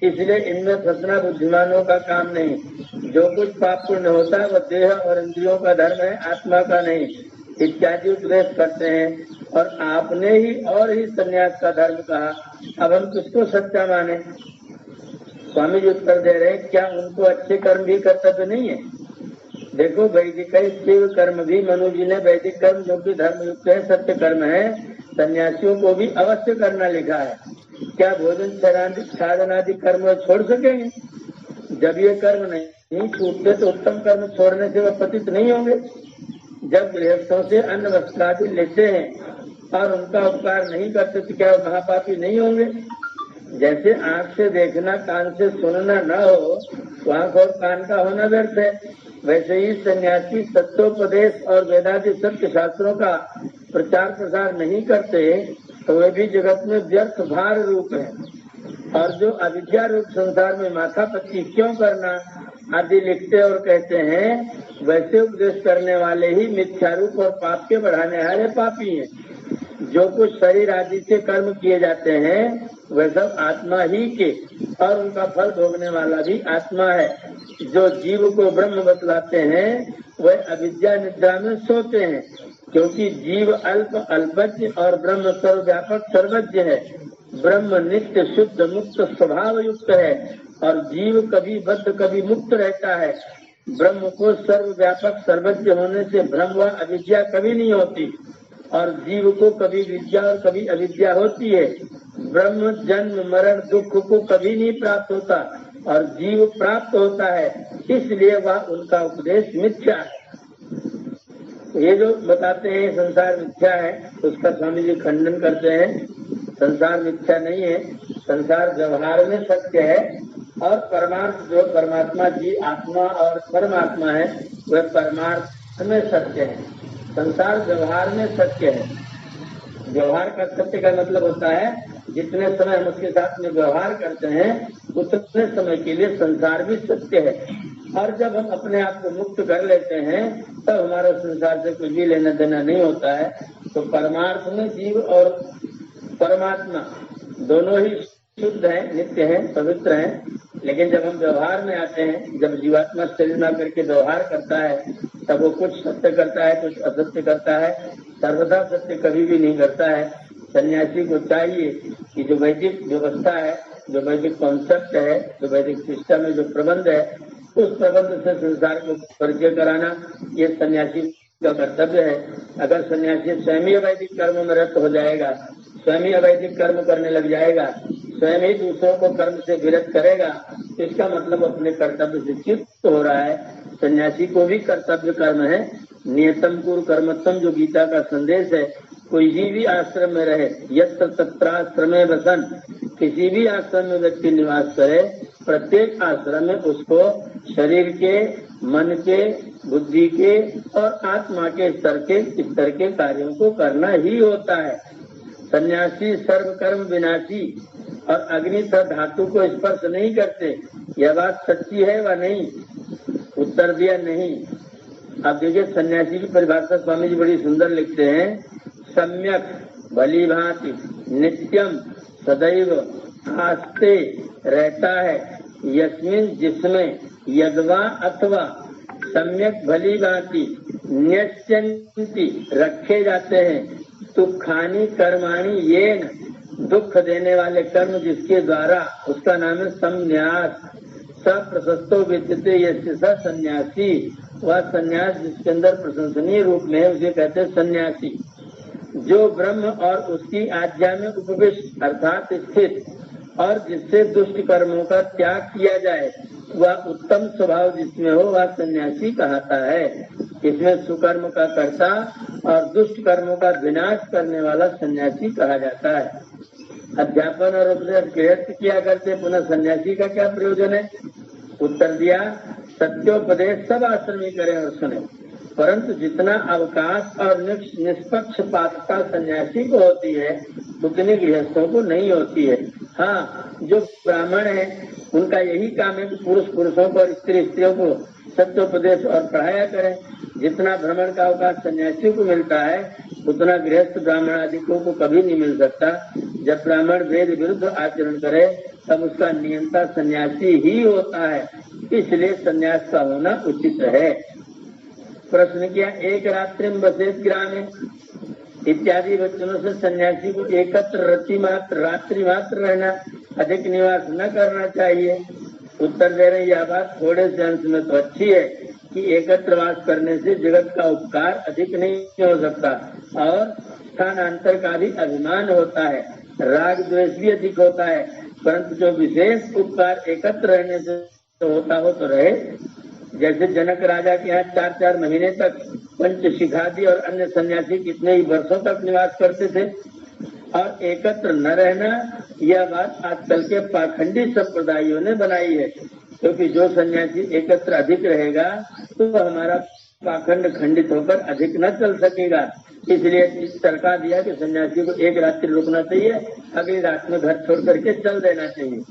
C: इसलिए इनमें फंसना बुद्धिमानों का काम नहीं। जो कुछ पाप पुण्य होता है वह देह और इंद्रियों का धर्म है, आत्मा का नहीं, इत्यादि उपदेश करते हैं। और आपने ही और ही संन्यास का धर्म कहा, अब हम किसको सच्चा माने। स्वामी जी उत्तर दे रहे, क्या उनको अच्छे कर्म भी कर्तव्य नहीं है। देखो वैदिक शिव कर्म भी मनु जी ने वैदिक कर्म जो कि धर्म युक्त है, सत्य कर्म है, सन्यासियों को भी अवश्य करना लिखा है। क्या भोजन साधनादि कर्म छोड़ सकेंगे। जब ये कर्म नहीं छूटते तो उत्तम कर्म छोड़ने से वह पतित नहीं होंगे। जब गृहस्थों से अन्न वस्त्र आदि लेते हैं और उनका उपकार नहीं करते तो क्या महापापी नहीं होंगे। जैसे आंख से देखना कान से सुनना न हो तो आंख और कान का होना व्यर्थ है, वैसे ही सन्यासी सत्योपदेश और वेदादि सत्य शास्त्रों का प्रचार प्रसार नहीं करते तो वे भी जगत में व्यर्थ भार रूप है। और जो अविद्या रूप संसार में माथापच्ची क्यों करना आदि लिखते और कहते हैं, वैसे उपदेश करने वाले ही मिथ्या रूप और पाप के बढ़ाने वाले पापी हैं। जो कुछ शरीर आदि से कर्म किए जाते हैं वह सब आत्मा ही के और उनका फल भोगने वाला भी आत्मा है। जो जीव को ब्रह्म बतलाते हैं वह अविद्या निद्रा में सोते हैं, क्योंकि जीव अल्प अल्पज्ञ और ब्रह्म सर्वव्यापक सर्वज्ञ है। ब्रह्म नित्य शुद्ध मुक्त स्वभाव युक्त है और जीव कभी बद्ध कभी मुक्त रहता है। ब्रह्म को सर्वव्यापक सर्वज्ञ होने से भ्रम व अविद्या कभी नहीं होती और जीव को कभी विद्या और कभी अविद्या होती है। ब्रह्म जन्म मरण दुख को कभी नहीं प्राप्त होता और जीव प्राप्त होता है, इसलिए वह उनका उपदेश मिथ्या है। ये जो बताते हैं संसार मिथ्या है उसका स्वामी जी खंडन करते हैं। संसार मिथ्या नहीं है, संसार व्यवहार में सत्य है और परमार्थ जो परमात्मा जी आत्मा और परमात्मा है वह परमार्थ में सत्य है। संसार व्यवहार में सत्य है। व्यवहार का सत्य का मतलब होता है जितने समय हम उसके साथ में व्यवहार करते हैं उतने समय के लिए संसार भी सत्य है। और जब हम अपने आप को मुक्त कर लेते हैं तब हमारा संसार से कुछ भी लेना देना नहीं होता है। तो परमार्थ में जीव और परमात्मा दोनों ही शुद्ध है, नित्य है, पवित्र है। लेकिन जब हम व्यवहार में आते हैं, जब जीवात्मा शरीर में करके व्यवहार करता है तब वो कुछ सत्य करता है कुछ असत्य करता है, सर्वदा सत्य कभी भी नहीं करता है। सन्यासी को चाहिए कि जो वैदिक व्यवस्था है, जो वैदिक कॉन्सेप्ट है, जो वैदिक सिस्टम है, जो प्रबंध है, उस प्रबंध से संसार को परिचय कराना ये सन्यासी का कर्तव्य है। अगर सन्यासी स्वयं वैदिक कर्म में रत हो जाएगा, स्वयं अवैधिक कर्म करने लग जाएगा, स्वयं ही दूसरों को कर्म से विरत करेगा, इसका मतलब अपने कर्तव्य से च्युत हो रहा है। सन्यासी को भी कर्तव्य कर्म है, नियतम कुरु कर्मत्तम जो गीता का संदेश है। कोई भी आश्रम में रहे, यत्र तत्राश्रमे वसन, किसी भी आश्रम में व्यक्ति निवास करे, प्रत्येक आश्रम में उसको शरीर के, मन के, बुद्धि के और आत्मा के स्तर के कार्यों को करना ही होता है। सन्यासी सर्व कर्म विनाशी और अग्नि धातु को स्पर्श नहीं करते। यह बात सच्ची है व नहीं? उत्तर दिया नहीं। अब देखिए सन्यासी की परिभाषा स्वामी जी बड़ी सुंदर लिखते हैं। सम्यक भली भांति नित्यम सदैव आस्ते रहता है, यस्मिन जिसमें यद्वा अथवा सम्यक भली भांति न्यस्यन्ति रखे जाते हैं, सुखानी कर्माणि येन दुख देने वाले कर्म जिसके द्वारा, उसका नाम है संन्यास। सप्रशस्तो विद्यते यस्य स सन्यासी, वह संन्यास जिसके अंदर प्रशंसनीय रूप में है उसे कहते हैं सन्यासी। जो ब्रह्म और उसकी आज्ञा में उपविष्ट अर्थात स्थित और जिससे दुष्ट कर्मों का त्याग किया जाए, वह उत्तम स्वभाव जिसमें हो वह सन्यासी कहता है। इसमें सुकर्म का कर्ता और दुष्ट कर्मों का विनाश करने वाला सन्यासी कहा जाता है। अध्यापन और उपदेश गृहस्थ किया करते, पुनः सन्यासी का क्या प्रयोजन है? उत्तर दिया, सत्योपदेश सब आश्रमी करें और सुने, परंतु जितना अवकाश और निष्पक्षपातता सन्यासी को होती है उतनी गृहस्थों को नहीं होती है। हाँ, जो ब्राह्मण है उनका यही काम है कि पुरुष पुरुषों को और स्त्री स्त्रियों को सत्योपदेश और पढ़ाया करें। जितना भ्रमण का अवकाश सन्यासी को मिलता है उतना गृहस्थ ब्राह्मण आदिकों को कभी नहीं मिल सकता। जब ब्राह्मण वेद विरुद्ध आचरण करे तब उसका नियंता सन्यासी ही होता है, इसलिए सन्यास का होना उचित है। प्रश्न किया, एक रात्रि में बसेत ग्रामे इत्यादि वचनों से सन्यासी को एकत्र रात्रि मात्र रहना, अधिक निवास न करना चाहिए। उत्तर दे रहे, यह बात थोड़े से अंश में तो अच्छी है कि एकत्र वास करने से जगत का उपकार अधिक नहीं हो सकता और स्थानांतर का भी अभिमान होता है, राग द्वेष भी अधिक होता है, परंतु जो विशेष उपकार एकत्र रहने से होता हो तो रहे। जैसे जनक राजा के यहाँ 4-4 महीने तक पंचशिखादि और अन्य सन्यासी कितने ही वर्षों तक निवास करते थे। और एकत्र न रहना, यह बात आजकल के पाखंडी संप्रदायों ने बनाई है, क्योंकि जो सन्यासी एकत्र अधिक रहेगा तो हमारा पाखंड खंडित होकर अधिक न चल सकेगा। इसलिए सरकार दिया कि सन्यासी को एक रात्रि रुकना चाहिए, अगली रात में घर छोड़ करके चल देना चाहिए।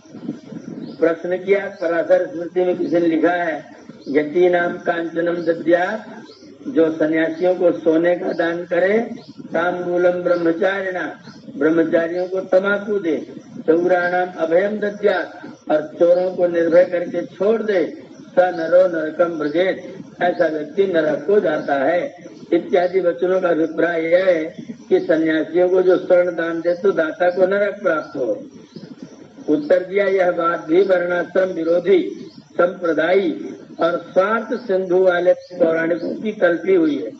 C: प्रश्न किया, पराशर स्मृति में किसी ने लिखा है, यति नाम कांचनम दद्यात्, जो सन्यासियों को सोने का दान करे, तांबूलम ब्रह्मचारिणा, ब्रह्मचारियों को तमाकू दे, चौराणाम अभयम दद्यात्, और चोरों को निर्भय करके छोड़ दे, स नरो नरकम ब्रजेत, ऐसा व्यक्ति नरक को जाता है। इत्यादि वचनों का अभिप्राय यह है कि सन्यासियों को जो स्वर्ण दान दे तो दाता को नरक प्राप्त हो। उत्तर दिया, यह बात भी वर्णाश्रम विरोधी संप्रदायी और स्वार्थ सिंधु वाले पौराणिकों की कल्पी हुई है,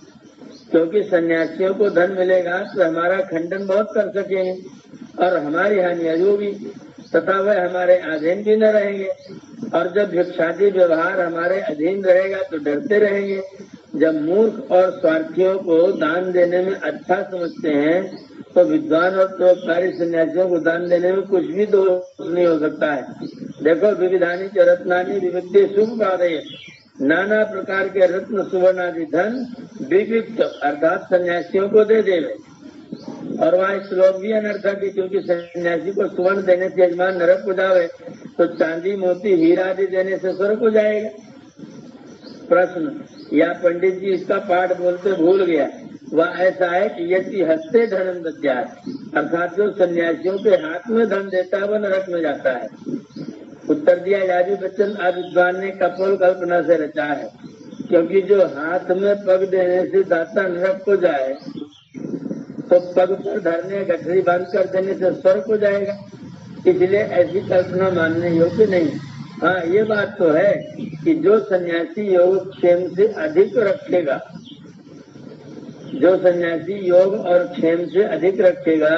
C: क्योंकि सन्यासियों को धन मिलेगा तो हमारा खंडन बहुत कर सकेंगे और हमारी हानि होगी तथा वह हमारे अधीन भी न रहेंगे, और जब भिक्षादी व्यवहार हमारे अधीन रहेगा तो डरते रहेंगे। जब मूर्ख और स्वार्थियों को दान देने में अच्छा समझते हैं तो विद्वान और परोपकारी सन्यासियों को दान देने में कुछ भी दोष नहीं हो सकता है। देखो, विविधानी च रत्नानि विविक्ते शुभ कार्य, नाना प्रकार के रत्न सुवर्ण आदि धन विविक्त अर्थात सन्यासियों को दे देवे। और वहाँ श्लोक भी अनर्थक है, क्योंकि सन्यासी को सुवर्ण देने से यजमान नरक को जावे तो चांदी मोती हीरा आदि देने से स्वर्ग को जाएगा। प्रश्न, या पंडित जी इसका पाठ बोलते भूल गया, वह ऐसा है कि यदि हस्ते धनम दद्यात्, अर्थात जो सन्यासियों के हाथ में धन देता है वह नरक में जाता है। उत्तर दिया, यादि बच्चन विद्वान ने कपोल कल्पना से रचा है, क्योंकि जो हाथ में पग देने से दाता नरक को जाए तो पग पर धरने गठरी बंद कर देने से स्वर्ग को जाएगा, इसलिए ऐसी कल्पना मानने योग्य नहीं। हाँ, ये बात तो है कि जो सन्यासी योग क्षेम से अधिक रखेगा, जो सन्यासी योग और क्षेम से अधिक रखेगा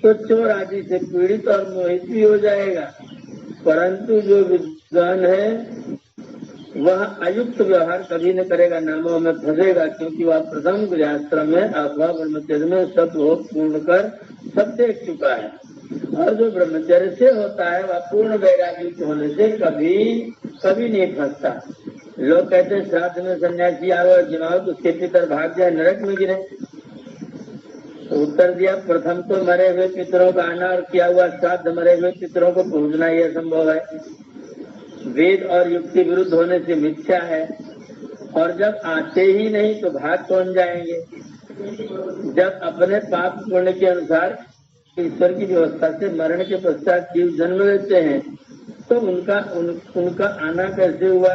C: तो चोर आदि से पीड़ित और मोहित भी हो जाएगा, परंतु जो विद्वान है वह अयुक्त व्यवहार कभी न करेगा, नामों में फंसेगा, क्योंकि वह प्रथम गृहस्थाश्रम में अथवा ब्रह्मचर्य में सब पूर्ण कर सब देख चुका है। और जो ब्रह्मचर्य से होता है वह पूर्ण वैराग्य होने से कभी नहीं फंसता। लोग कहते हैं श्राद्ध में सन्यासी आओ और जिमाओ तो उसके पितर भाग जाए नरक में गिरे। तो उत्तर दिया, प्रथम तो मरे हुए पितरों का आना और किया हुआ श्राद्ध मरे हुए पितरों को पहुंचना यह संभव है। वेद और युक्ति विरुद्ध होने से मिथ्या है, और जब आते ही नहीं तो भाग कौन जाएंगे। जब अपने पाप पुण्य के अनुसार ईश्वर की व्यवस्था से मरण के पश्चात जीव जन्म लेते हैं तो उनका आना कैसे हुआ।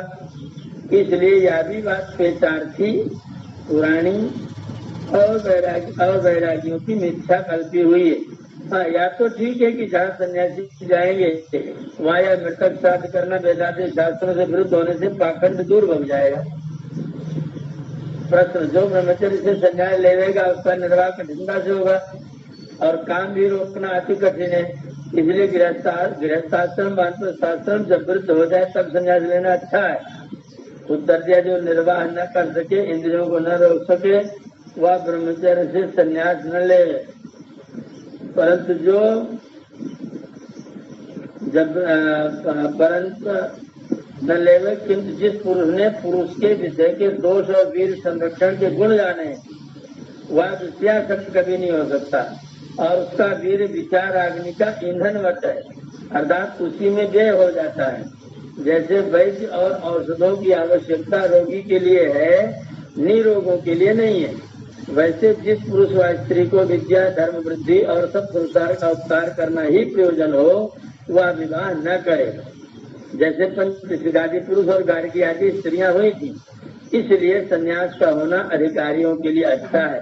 C: इसलिए यह भी बात पेचार्थी पुरानी और वैरागियों की मिथ्या कल्पी हुई है। हाँ, या तो ठीक है कि जहाँ सन्यासी जाएंगे वहाँ या मृतक श्राद्ध करना वेदांत शास्त्रों से विरुद्ध होने से पाखंड दूर भग जाएगा। प्रश्न, जो ब्रह्मचर्य से संन्यास लेगा उसका निर्वाह कठिनता से होगा और काम भी रोकना अति कठिन है। इसलिए गृहस्थाश्रम वानप्रस्थाश्रम जब वृद्ध हो जाए तब संन्यास लेना अच्छा है। उत्तर दिया, जो निर्वाह न कर सके, इंद्रियों को न रोक सके, वह ब्रह्मचर्य से संन्यास न ले। परंतु जो न लेवे, किंतु जिस पुरुष ने पुरुष के विषय के दोष और वीर संरक्षण के गुण जाने, वह विषयासक्त कभी नहीं हो सकता और उसका वीर विचार अग्नि का ईंधनवत है, अर्थात उसी में व्यय हो जाता है। जैसे वैद्य और औषधों की आवश्यकता रोगी के लिए है, निरोगों के लिए नहीं है, वैसे जिस पुरुष व स्त्री को विद्या, धर्म वृद्धि और सब संसार का उपकार करना ही प्रयोजन हो, वह विवाह न करे। जैसे पंचशिखादि पुरुष और गार्गी आदि स्त्रियां हुई थी, इसलिए संन्यास का होना अधिकारियों के लिए अच्छा है।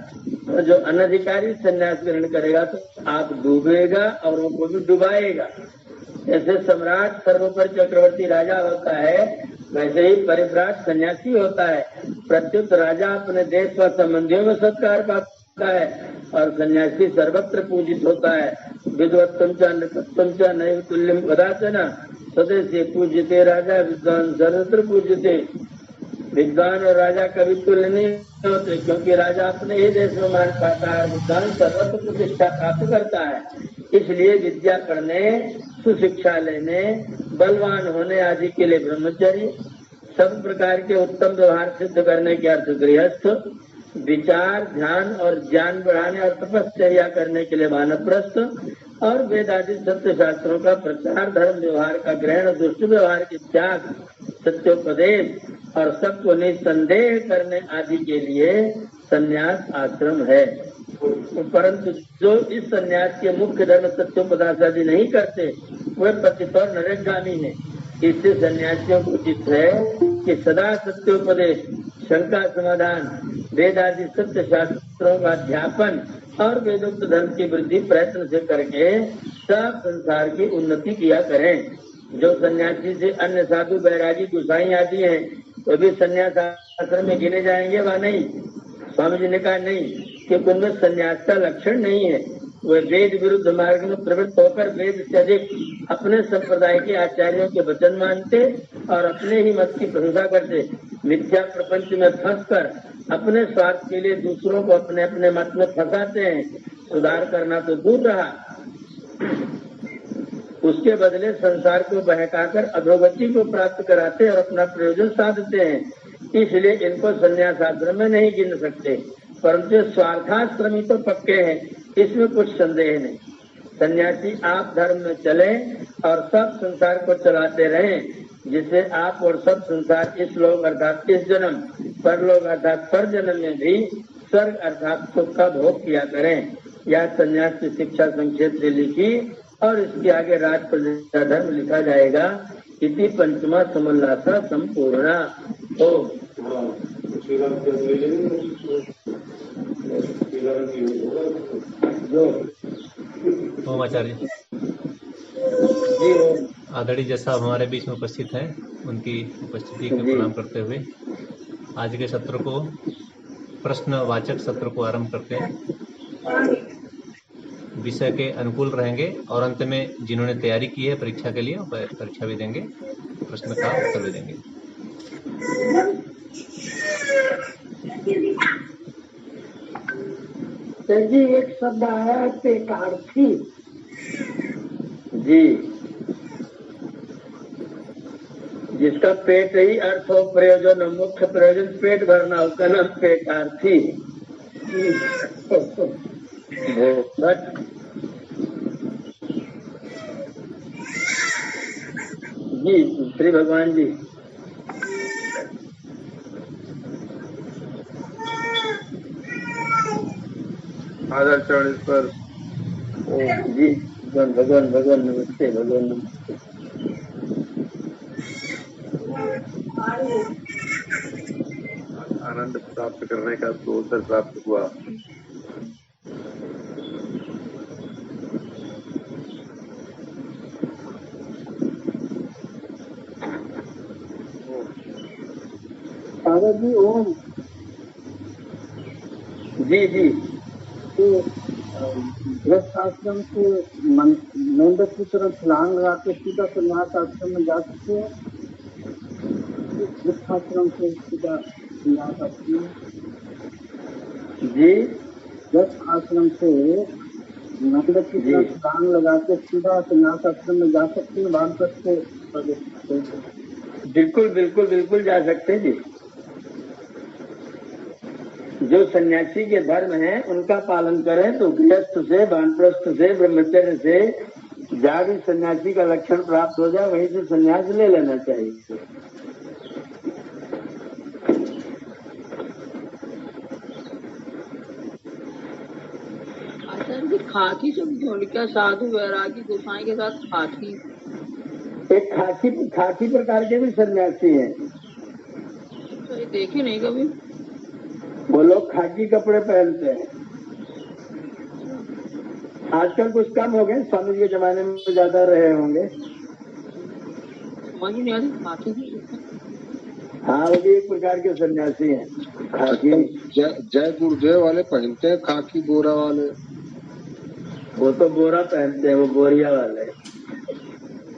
C: और जो अनधिकारी संन्यास ग्रहण करेगा तो आप डूबेगा और उनको भी डुबाएगा। जैसे सम्राट सर्वोपरि चक्रवर्ती राजा होता है, वैसे ही परिव्राट सन्यासी होता है। प्रत्युत राजा अपने देश व संबंधियों में सत्कार पाता है और सन्यासी सर्वत्र पूजित होता है। विद्वत्तम च नृपत्तम च नैव तुल्यम कदाचन स्वदेशे पूज्यते राजा विद्वान सर्वत्र पूज्यते। विद्वान और राजा कभी तुल्य नहीं होते, क्योंकि राजा अपने ही देश में मान पाता है, विद्वान सर्वत्र प्रतिष्ठा प्राप्त करता है। इसलिए विद्या पढ़ने, सुशिक्षा लेने, बलवान होने आदि के लिए ब्रह्मचर्य, सब प्रकार के उत्तम व्यवहार सिद्ध करने के अर्थ गृहस्थ, विचार, ध्यान और ज्ञान बढ़ाने और तपश्चर्या करने के लिए वानप्रस्थ, और वेद आदि सत्य शास्त्रों का प्रचार, धर्म व्यवहार का ग्रहण, दुष्ट व्यवहार के त्याग, सत्योपदेश और सबको निसंदेह करने आदि के लिए संन्यास आश्रम है। परंतु जो इस संन्यास के मुख्य धर्म सत्योपदेश आदि नहीं करते, वे पतित और नरकगामी है। इससे सन्यासियों को उचित है कि सदा सत्योपदेश, शंका समाधान, वेद आदि सत्य शास्त्रों का अध्यापन और वेदोक्त धर्म की वृद्धि प्रयत्न से करके सब संसार की उन्नति किया करें। जो सन्यासी से अन्य साधु, बैरागी, गुसाई आदि हैं, वो भी संन्यास आश्रम में गिने जाएंगे व नहीं? स्वामी जी ने कहा नहीं, क्योंकि उनमें संन्यास का लक्षण नहीं है। वे वेद विरुद्ध मार्ग में प्रवृत्त होकर वेद से अधिक अपने संप्रदाय के आचार्यों के वचन मानते और अपने ही मत की प्रशंसा करते। मिथ्या प्रपंच में फंसकर अपने स्वार्थ के लिए दूसरों को अपने अपने मत में फंसाते हैं। सुधार करना तो दूर रहा, उसके बदले संसार को बहकाकर अधोगति को प्राप्त कराते और अपना प्रयोजन साधते हैं। इसलिए इनको संन्यास आश्रम में नहीं गिन सकते, परंतु स्वार्थाश्रमी तो पक्के हैं, इसमें कुछ संदेह नहीं। सन्यासी आप धर्म में चले और सब संसार को चलाते रहें, जिससे आप और सब संसार इस लोक अर्थात इस जन्म, परलोक अर्थात पर जन्म में भी स्वर्ग अर्थात सुख का भोग किया करें। यह सन्यास की शिक्षा संक्षेप से लिखी और इसके आगे राज प्रजा धर्म लिखा जाएगा। इति पंचमा समोल्लासा संपूर्णा।
B: ओम आचार्य
C: जी हो।
B: आदरणीय जैसा हमारे बीच में उपस्थित है, उनकी उपस्थिति को प्रणाम करते हुए आज के सत्र को, प्रश्नवाचक सत्र को आरंभ करते हैं। विषय के अनुकूल रहेंगे और अंत में जिन्होंने तैयारी की है परीक्षा के लिए, वह परीक्षा भी देंगे, प्रश्न का उत्तर भी देंगे।
A: जी, एक शब्द आया पेटार्थी
C: जी, जिसका पेट ही अर्थ हो, प्रयोजन, मुख्य प्रयोजन पेट भरना, उसका नाम पेटार्थी। जी, श्री भगवान जी।
D: आदर चरण इस पर।
C: जी, भगवान भगवान नमस्ते, भगवान नमस्ते।
D: आनंद प्राप्त करने का तो अवसर प्राप्त हुआ।
E: महाराज जी ओम
C: जी जी।
E: तो गृहस्थ आश्रम से मंदिर की तरफ छलांग लगा के सीधा संन्यास आश्रम में जा सकते हैं। गृहस्थ आश्रम से सीधा संन्यास आश्रम में,
C: जी
E: गृहस्थ आश्रम से मंदिर की तरफ छलांग लगा के सीधा संन्यास आश्रम में जा सकते हैं। वानप्रस्थ से
C: बिल्कुल बिल्कुल बिल्कुल जा सकते हैं जी। जो सन्यासी के धर्म है उनका पालन करें तो गृहस्थ से, वानप्रस्थ से, ब्रह्मचर्य से जहाँ भी सन्यासी का लक्षण प्राप्त हो जाए वहीं से सन्यास ले लेना चाहिए।
A: आचार्य जी खाकी शब्द होने क्या साधु वैरागी गोसाई के साथ खाकी?
C: एक खाकी प्रकार के भी सन्यासी हैं।
A: तो ये देखे नहीं कभी।
C: वो लोग खाकी कपड़े पहनते हैं। आजकल कुछ कम हो गए, स्वामी जी के जमाने में ज्यादा रहे होंगे।
A: समझ नहीं आती खाकी की।
C: हाँ, वो भी एक प्रकार के सन्यासी हैं। खाकी
D: जय गुरुदेव वाले पहनते हैं खाकी बोरा वाले।
C: वो तो बोरा पहनते हैं, वो बोरिया वाले।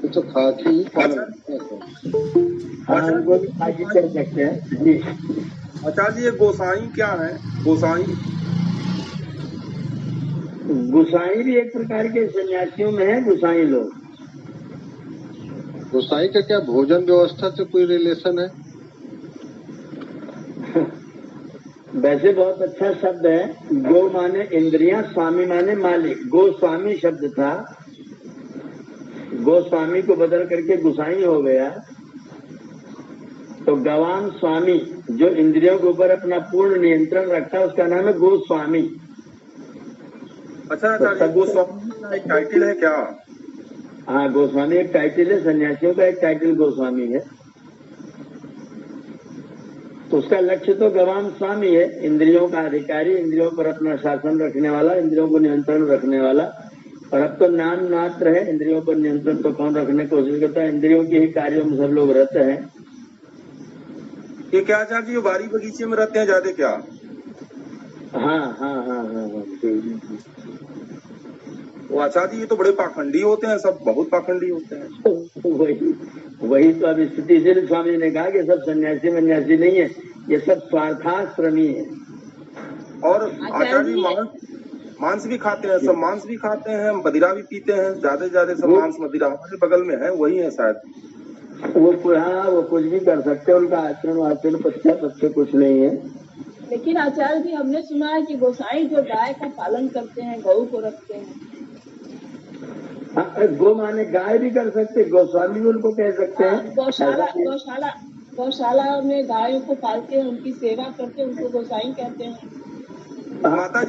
D: तो खाकी ही
C: हाँ, उनको भी खाकी कर सकते हैं जी।
F: आचार्य जी ये गोसाई क्या है? गोसाई
C: गुसाई भी एक प्रकार के सन्यासियों में है। गुसाई लोग,
D: गोसाई का क्या भोजन व्यवस्था से कोई रिलेशन है?
C: वैसे बहुत अच्छा शब्द है। गो माने इंद्रियां, स्वामी माने मालिक। गोस्वामी शब्द था, गोस्वामी को बदल करके गुसाई हो गया। तो गवाम स्वामी जो इंद्रियों के ऊपर अपना पूर्ण नियंत्रण रखता है उसका नाम है गोस्वामी।
F: अच्छा आचार्य, गोस्वामी का एक टाइटल है क्या?
C: हाँ, गोस्वामी एक टाइटल है, सन्यासियों का एक टाइटल गोस्वामी है। तो उसका लक्ष्य तो गवाम स्वामी है, इंद्रियों का अधिकारी, इंद्रियों पर अपना शासन रखने वाला, इंद्रियों को नियंत्रण रखने वाला। और अब तो नाम मात्र है, इंद्रियों पर नियंत्रण तो कौन रखने की कोशिश करता है? इंद्रियों के ही कार्यों में सब लोग रहते हैं।
F: ये क्या आचार्य जी, बारी बगीचे में रहते हैं ज्यादा क्या?
C: हाँ हाँ हाँ हाँ हाँ ठीक।
F: वो आचार्य जी ये तो बड़े पाखंडी होते हैं, सब बहुत पाखंडी होते हैं।
C: वही तो अब स्थिति से स्वामी ने कहा कि सब सन्यासी वन्यासी नहीं है, ये सब स्वार्थाश्रमी है।
F: और आचार्य जी मांस भी खाते हैं, सब मांस भी खाते हैं, मदिरा भी पीते हैं, ज्यादा से ज्यादा सब मांस मदिरा हमारे बगल में है, वही है शायद।
C: वो कुछ भी कर सकते हैं, उनका आचरण पश्चात कुछ नहीं है।
A: लेकिन आचार्य जी हमने सुना है कि गोसाई जो गाय का पालन करते हैं, गऊ को रखते हैं।
C: हाँ, गो माने गाय भी कर सकते, गोस्वामी भी उनको कह सकते हैं।
A: गौशाला में गायों को पालते हैं, उनकी सेवा करते हैं, उनको गोसाई कहते हैं।
F: माता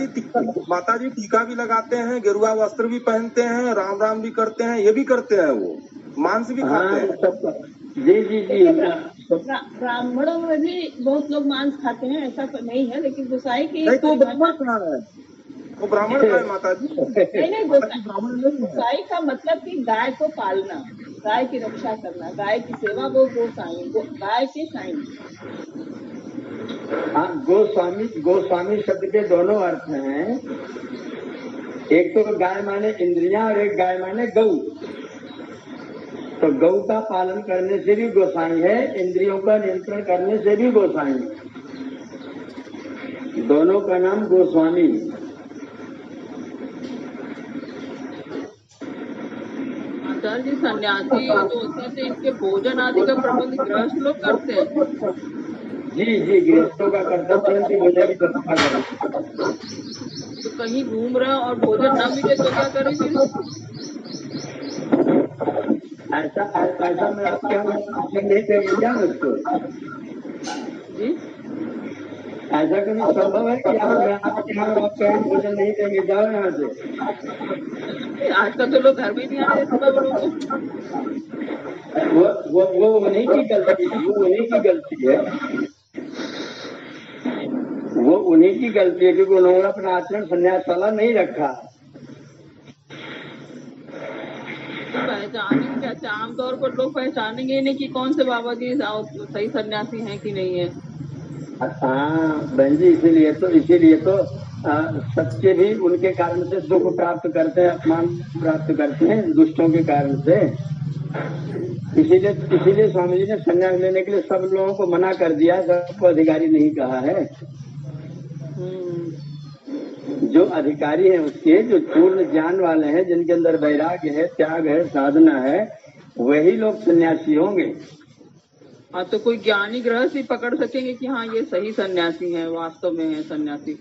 F: जी टीका भी लगाते हैं, गेरुआ वस्त्र भी पहनते हैं, राम राम भी करते हैं, ये भी करते हैं, वो मांस भी खाते हैं।
C: जी जी जी।
A: ब्राह्मणों में भी बहुत लोग मांस खाते हैं, ऐसा तो नहीं है, लेकिन गोसाई की
F: नहीं तो ब्राह्मण कहाँ है? वो ब्राह्मण का है माता जी।
A: नहीं, गोसाई का मतलब कि गाय को पालना, गाय की रक्षा करना, गाय की सेवा, वो गोसाई, गाय के साई।
C: हाँ, गोस्वामी शब्द के दोनों अर्थ हैं। एक तो गाय माने इंद्रियां और एक गाय माने गऊ। तो गऊ का पालन करने से भी गोसाई है, इंद्रियों का नियंत्रण करने से भी गोसाई है। दोनों का नाम गोस्वामी।
A: आचार्य जी सन्यासी जो होते हैं इनके भोजन आदि का प्रबंध गृहस्थ लोग करते हैं।
C: जी जी, गृहस्थों का कर्तव्य है कि भोजन की व्यवस्था करें।
A: तो कहीं घूम रहे और भोजन न मिले तो क्या करें फिर?
C: ऐसा मैं आपके यहाँ नहीं करेंगे क्या मुझको?
A: जी,
C: ऐसा कभी संभव है कि आपके यहाँ कहीं भोजन नहीं देंगे? जाओ यहाँ से।
A: आजकल तो लोग घर में नहीं आ रहे सुबह बड़ों को।
C: वो उन्हीं की गलती है, वो उन्हीं की गलती है, वो उन्हीं की गलती है क्योंकि उन्होंने अपना आचरण संन्यास वाला नहीं रखा।
A: पहचानेंगे कैसे? आमतौर पर लोग पहचानेंगे नहीं कि कौन से बाबा जी सही सन्यासी हैं कि नहीं है।
C: हाँ बहन जी, इसीलिए तो सच्चे भी उनके कारण से दुख प्राप्त करते हैं, अपमान प्राप्त करते हैं दुष्टों के कारण से। इसीलिए स्वामी जी ने संन्यास लेने के लिए सब लोगों को मना कर दिया, सबको अधिकारी नहीं कहा है। जो अधिकारी हैं उसके, जो पूर्ण ज्ञान वाले हैं, जिनके अंदर वैराग्य है, त्याग है, साधना है, वही लोग सन्यासी होंगे।
A: हाँ, तो कोई ज्ञानी गृहस्थ ही पकड़ सकेंगे कि हाँ ये सही सन्यासी है, वास्तव में है सन्यासी।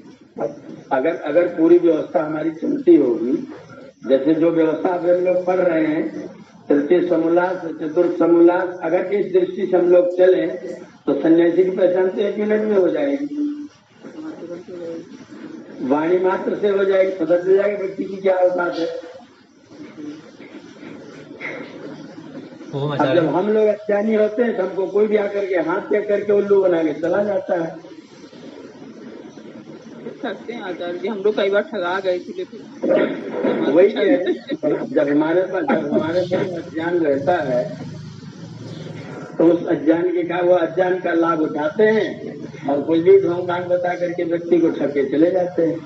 C: अगर पूरी व्यवस्था हमारी चलती होगी, जैसे जो व्यवस्था अब हम लोग पढ़ रहे हैं, तृतीय समोल्लास, चतुर्थ समोल्लास, अगर इस दृष्टि से हम लोग चले तो सन्यासी की पहचान तो 1 मिनट में हो जाएगी, वाणी मात्र से हो जाएगी, पता चल जाएगा व्यक्ति की क्या औकात है। अब जब हम लोग अज्ञानी होते हैं, हमको कोई भी आकर के हाथ चेक करके उल्लू बना के चला जाता है।
A: सकते हैं आचार्य जी, हम लोग कई बार ठगा गए थे, लेकिन
C: वही है, जब हमारे पास अज्ञान रहता है तो उस अज्ञान के का वो अज्ञान का लाभ उठाते हैं और कुछ भी ढोंग डांग बता करके व्यक्ति को ठग के चले जाते हैं।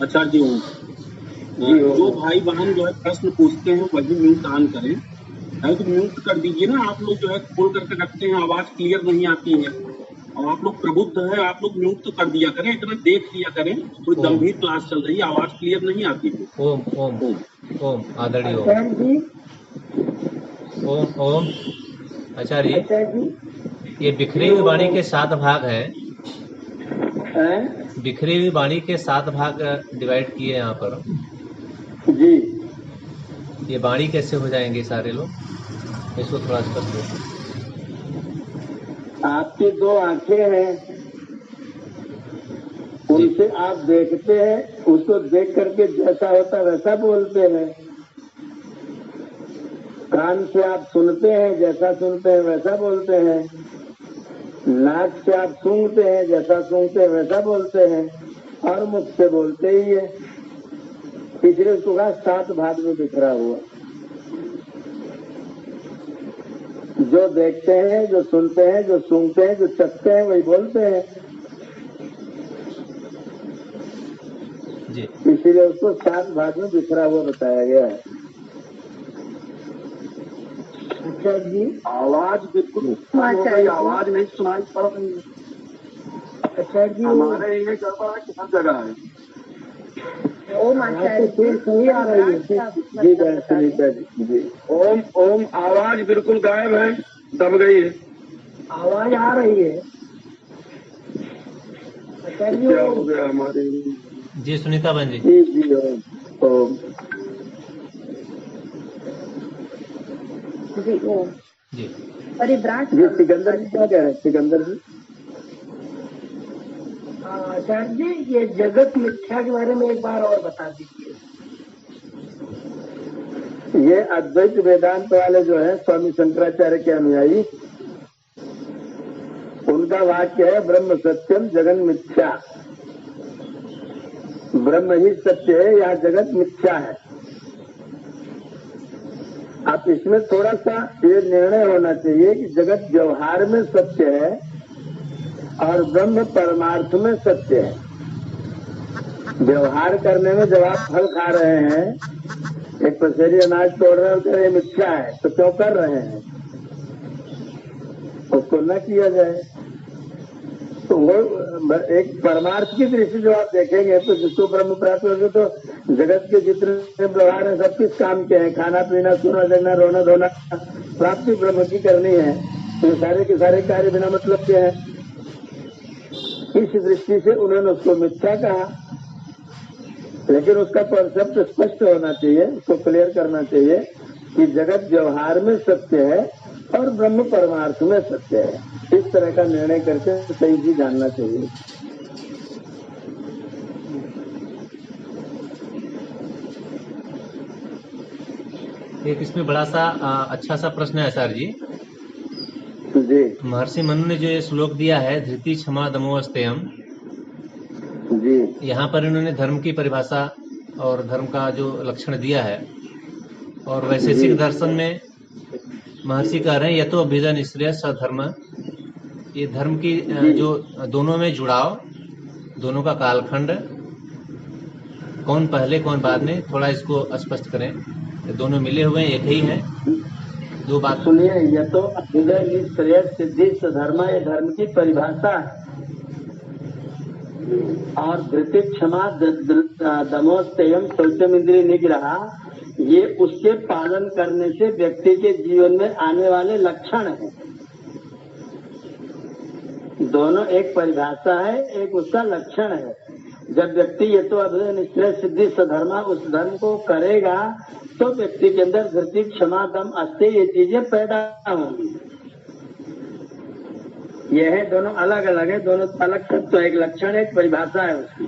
G: आचार्य जी जो भाई बहन जो है प्रश्न पूछते हैं वही म्यूट ऑन करें, तो म्यूट कर दीजिए ना। आप लोग जो है खोल करके रखते हैं, आवाज क्लियर नहीं आती है, और आप लोग प्रबुद्ध है, आप लोग म्यूट तो कर दिया करें, इतना देख लिया करें। कोई गंभीर क्लास चल रही है, आवाज क्लियर नहीं आती है।
B: ओम ओम ओम आदरणीय ओम ओम आचार्य, ये बिखरी हुई वाणी के 7 भाग है, बिखरी हुई वाणी के 7 भाग डिवाइड किए यहाँ पर
C: जी।
B: ये वाणी कैसे हो जाएंगे सारे लोग, इसको थोड़ा स्पष्ट करो।
C: आपकी 2 आंखें हैं, उनसे आप देखते हैं, उसको देख करके जैसा होता वैसा बोलते हैं। कान से आप सुनते हैं, जैसा सुनते हैं वैसा बोलते हैं। नाक से आप सूंघते हैं, जैसा सूंघते हैं वैसा बोलते हैं, और मुख से बोलते ही है। इसलिए उसको कहा 7 भाग में बिखरा हुआ। जो देखते हैं, जो सुनते हैं, जो सूंघते हैं, जो चखते हैं, वही बोलते हैं।
B: जी।
C: इसीलिए उसको 7 भाग में बिखरा हुआ बताया गया है। अच्छा जी, आवाज बिल्कुल आवाज नहीं सुनाई पड़ रही है। अच्छा जी, हमारे ये गड़बड़ है कि हर जगह है। ओम सही आ रही है जी, सुनीता जी। ओम ओम आवाज बिल्कुल गायब है, दब गई है। आवाज आ रही है। क्या हो गया हमारे
B: जी सुनीता बहन जी?
C: जी ओम
H: जी ओम
B: जी।
H: परिभ्राट
C: जी। सिकंदर जी क्या कह रहे हैं? सिकंदर जी,
E: आचार्य जी, ये जगत मिथ्या के बारे में एक बार और बता दीजिए।
C: ये अद्वैत वेदांत वाले जो है स्वामी शंकराचार्य के अनुयायी, उनका वाक्य है ब्रह्म सत्यम जगन मिथ्या। ब्रह्म ही सत्य है, यह जगत मिथ्या है। अब इसमें थोड़ा सा ये निर्णय होना चाहिए कि जगत व्यवहार में सत्य है और ब्रह्म परमार्थ में सत्य है। व्यवहार करने में जब आप फल खा रहे हैं, एक पसेरी अनाज तोड़ रहे हो, ये मिथ्या है, तो क्यों कर रहे हैं? उसको न किया जाए। तो वो एक परमार्थ की दृष्टि जो आप देखेंगे, तो जिसको ब्रह्म प्राप्त होगा, तो जगत के जितने व्यवहार हैं सब किस काम के हैं? खाना पीना, सोना जगना, रोना धोना, प्राप्ति ब्रह्म की करनी है। तो सारे के सारे कार्य बिना मतलब के हैं। इस दृष्टि से उन्होंने उसको मिथ्या कहा, लेकिन उसका कॉन्सेप्ट स्पष्ट होना चाहिए, उसको क्लियर करना चाहिए कि जगत व्यवहार में सत्य है और ब्रह्म परमार्थ में सत्य है। इस तरह का निर्णय करके सही चीज जानना चाहिए।
B: एक इसमें बड़ा सा अच्छा सा प्रश्न है आचार्य जी।
C: जी
B: महर्षि मनु ने जो ये श्लोक दिया है, धृति क्षमा दमोस्तेयम,
C: जी,
B: यहाँ पर इन्होंने धर्म की परिभाषा और धर्म का जो लक्षण दिया है, और वैशेषिक दर्शन में महर्षि कह रहे हैं यतो अभिजन श्रेय सधर्म ये धर्म की जो दोनों में जुड़ाव, दोनों का कालखंड, कौन पहले कौन बाद में, थोड़ा इसको स्पष्ट करें। दोनों मिले हुए हैं, एक ही है, दो बात।
C: सुनिए, ये तो अभ्युदय निश्रेय सिद्धि धर्म, ये धर्म की परिभाषा है। और धृति क्षमा दमोस्तेयम शौचम इंद्रिय निग्रह, ये उसके पालन करने से व्यक्ति के जीवन में आने वाले लक्षण हैं। दोनों एक परिभाषा है, एक उसका लक्षण है। जब व्यक्ति ये तो अभ्युदय निश्रेय सिद्धि सधर्मा उस धर्म को करेगा तो व्यक्ति के अंदर धृति क्षमा दम अस्ते ये चीजें पैदा होंगी। ये है, दोनों अलग अलग है, दोनों अलग तो एक लक्षण, एक परिभाषा है उसकी।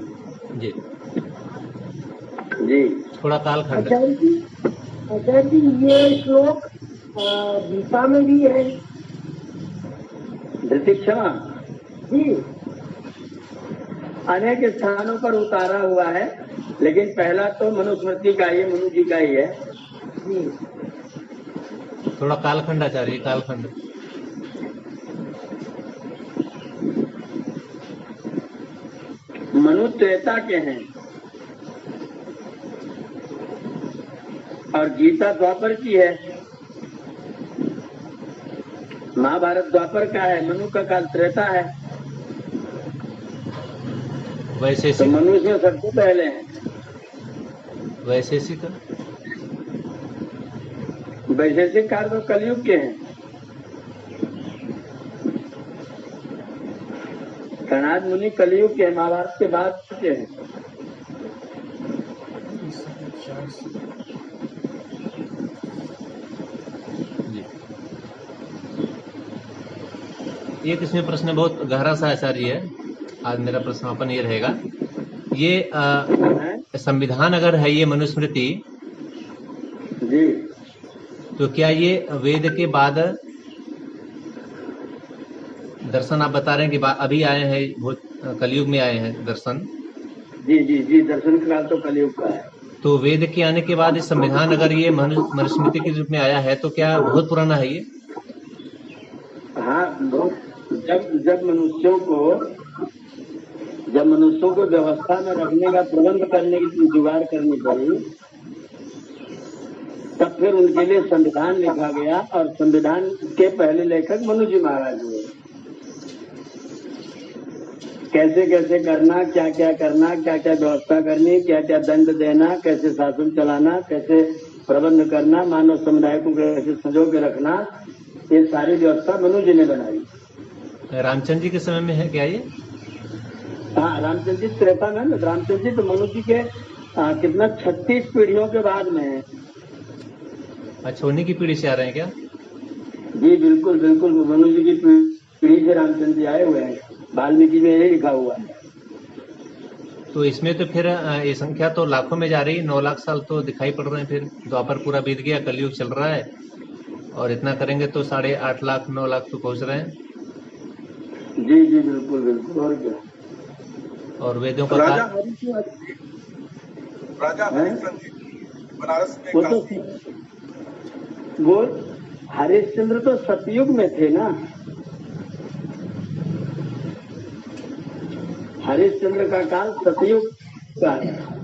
B: जी
C: जी,
B: थोड़ा कालखंड।
E: आचार्य जी, ये श्लोक गीता में भी है
C: धृति क्षमा
E: जी।
C: अनेक स्थानों पर उतारा हुआ है, लेकिन पहला तो मनुस्मृति का ही, मनु जी का ही है
E: जी।
B: थोड़ा कालखंड आचार्य, कालखंड।
C: मनु त्रेता के हैं और गीता द्वापर की है। महाभारत द्वापर का है, मनु का काल त्रेता है। तो
B: वैशेषिक,
C: मनुष्य में सबसे पहले है।
B: वैशेषिक,
C: वैशेषिक काल तो कलयुग के हैं। कणाद मुनि कलयुग के, महाभारत के बाद के हैं।
B: एक इसमें प्रश्न बहुत गहरा सा आचार्य है, आज मेरा प्रश्नापन ये रहेगा। ये संविधान अगर है ये मनुस्मृति,
C: जी,
B: तो क्या ये वेद के बाद दर्शन आप बता रहे हैं कि अभी आए हैं, बहुत कलयुग में आए हैं दर्शन?
C: जी जी जी, दर्शन काल तो कलयुग का है।
B: तो वेद के आने के बाद ये संविधान अगर ये मनुस्मृति के रूप में आया है तो क्या बहुत पुराना है ये?
C: हाँ, जब मनुष्यों को व्यवस्था में रखने का प्रबंध करने की जुगाड़ करनी पड़ी, तब फिर उनके लिए संविधान लिखा गया। और संविधान के पहले लेखक मनु जी महाराज हुए। कैसे कैसे करना, क्या क्या करना, क्या क्या व्यवस्था करनी, क्या क्या दंड देना, कैसे शासन चलाना, कैसे प्रबंध करना, मानव समुदाय को कैसे संजो के रखना, ये सारी व्यवस्था मनु जी ने बनाई।
B: रामचंद्र जी के समय में है क्या ये?
C: हाँ, रामचंद्र जी त्रेता में, रामचंद्र जी तो मनु जी के कितना 36 पीढ़ियों के बाद में है।
B: अच्छा, उन्हीं की पीढ़ी से आ रहे हैं क्या?
C: जी बिल्कुल बिल्कुल, मनु जी की पीढ़ी से रामचंद्र जी आए हुए हैं। वाल्मीकि में यही लिखा हुआ है।
B: तो इसमें तो फिर ये संख्या तो लाखों में जा रही, 9 लाख साल तो दिखाई पड़ रहे हैं। फिर द्वापर पूरा बीत गया, कलयुग चल रहा है, और इतना करेंगे तो 8.5 लाख 9 लाख तो पहुंच रहे हैं।
C: जी जी बिल्कुल बिल्कुल, और क्या।
B: और वेदों का
F: राजा हरिश्चंद्र बनारस में
C: वो हरिश्चंद्र तो सतयुग में थे ना। हरिश्चंद्र का काल सतयुग का है।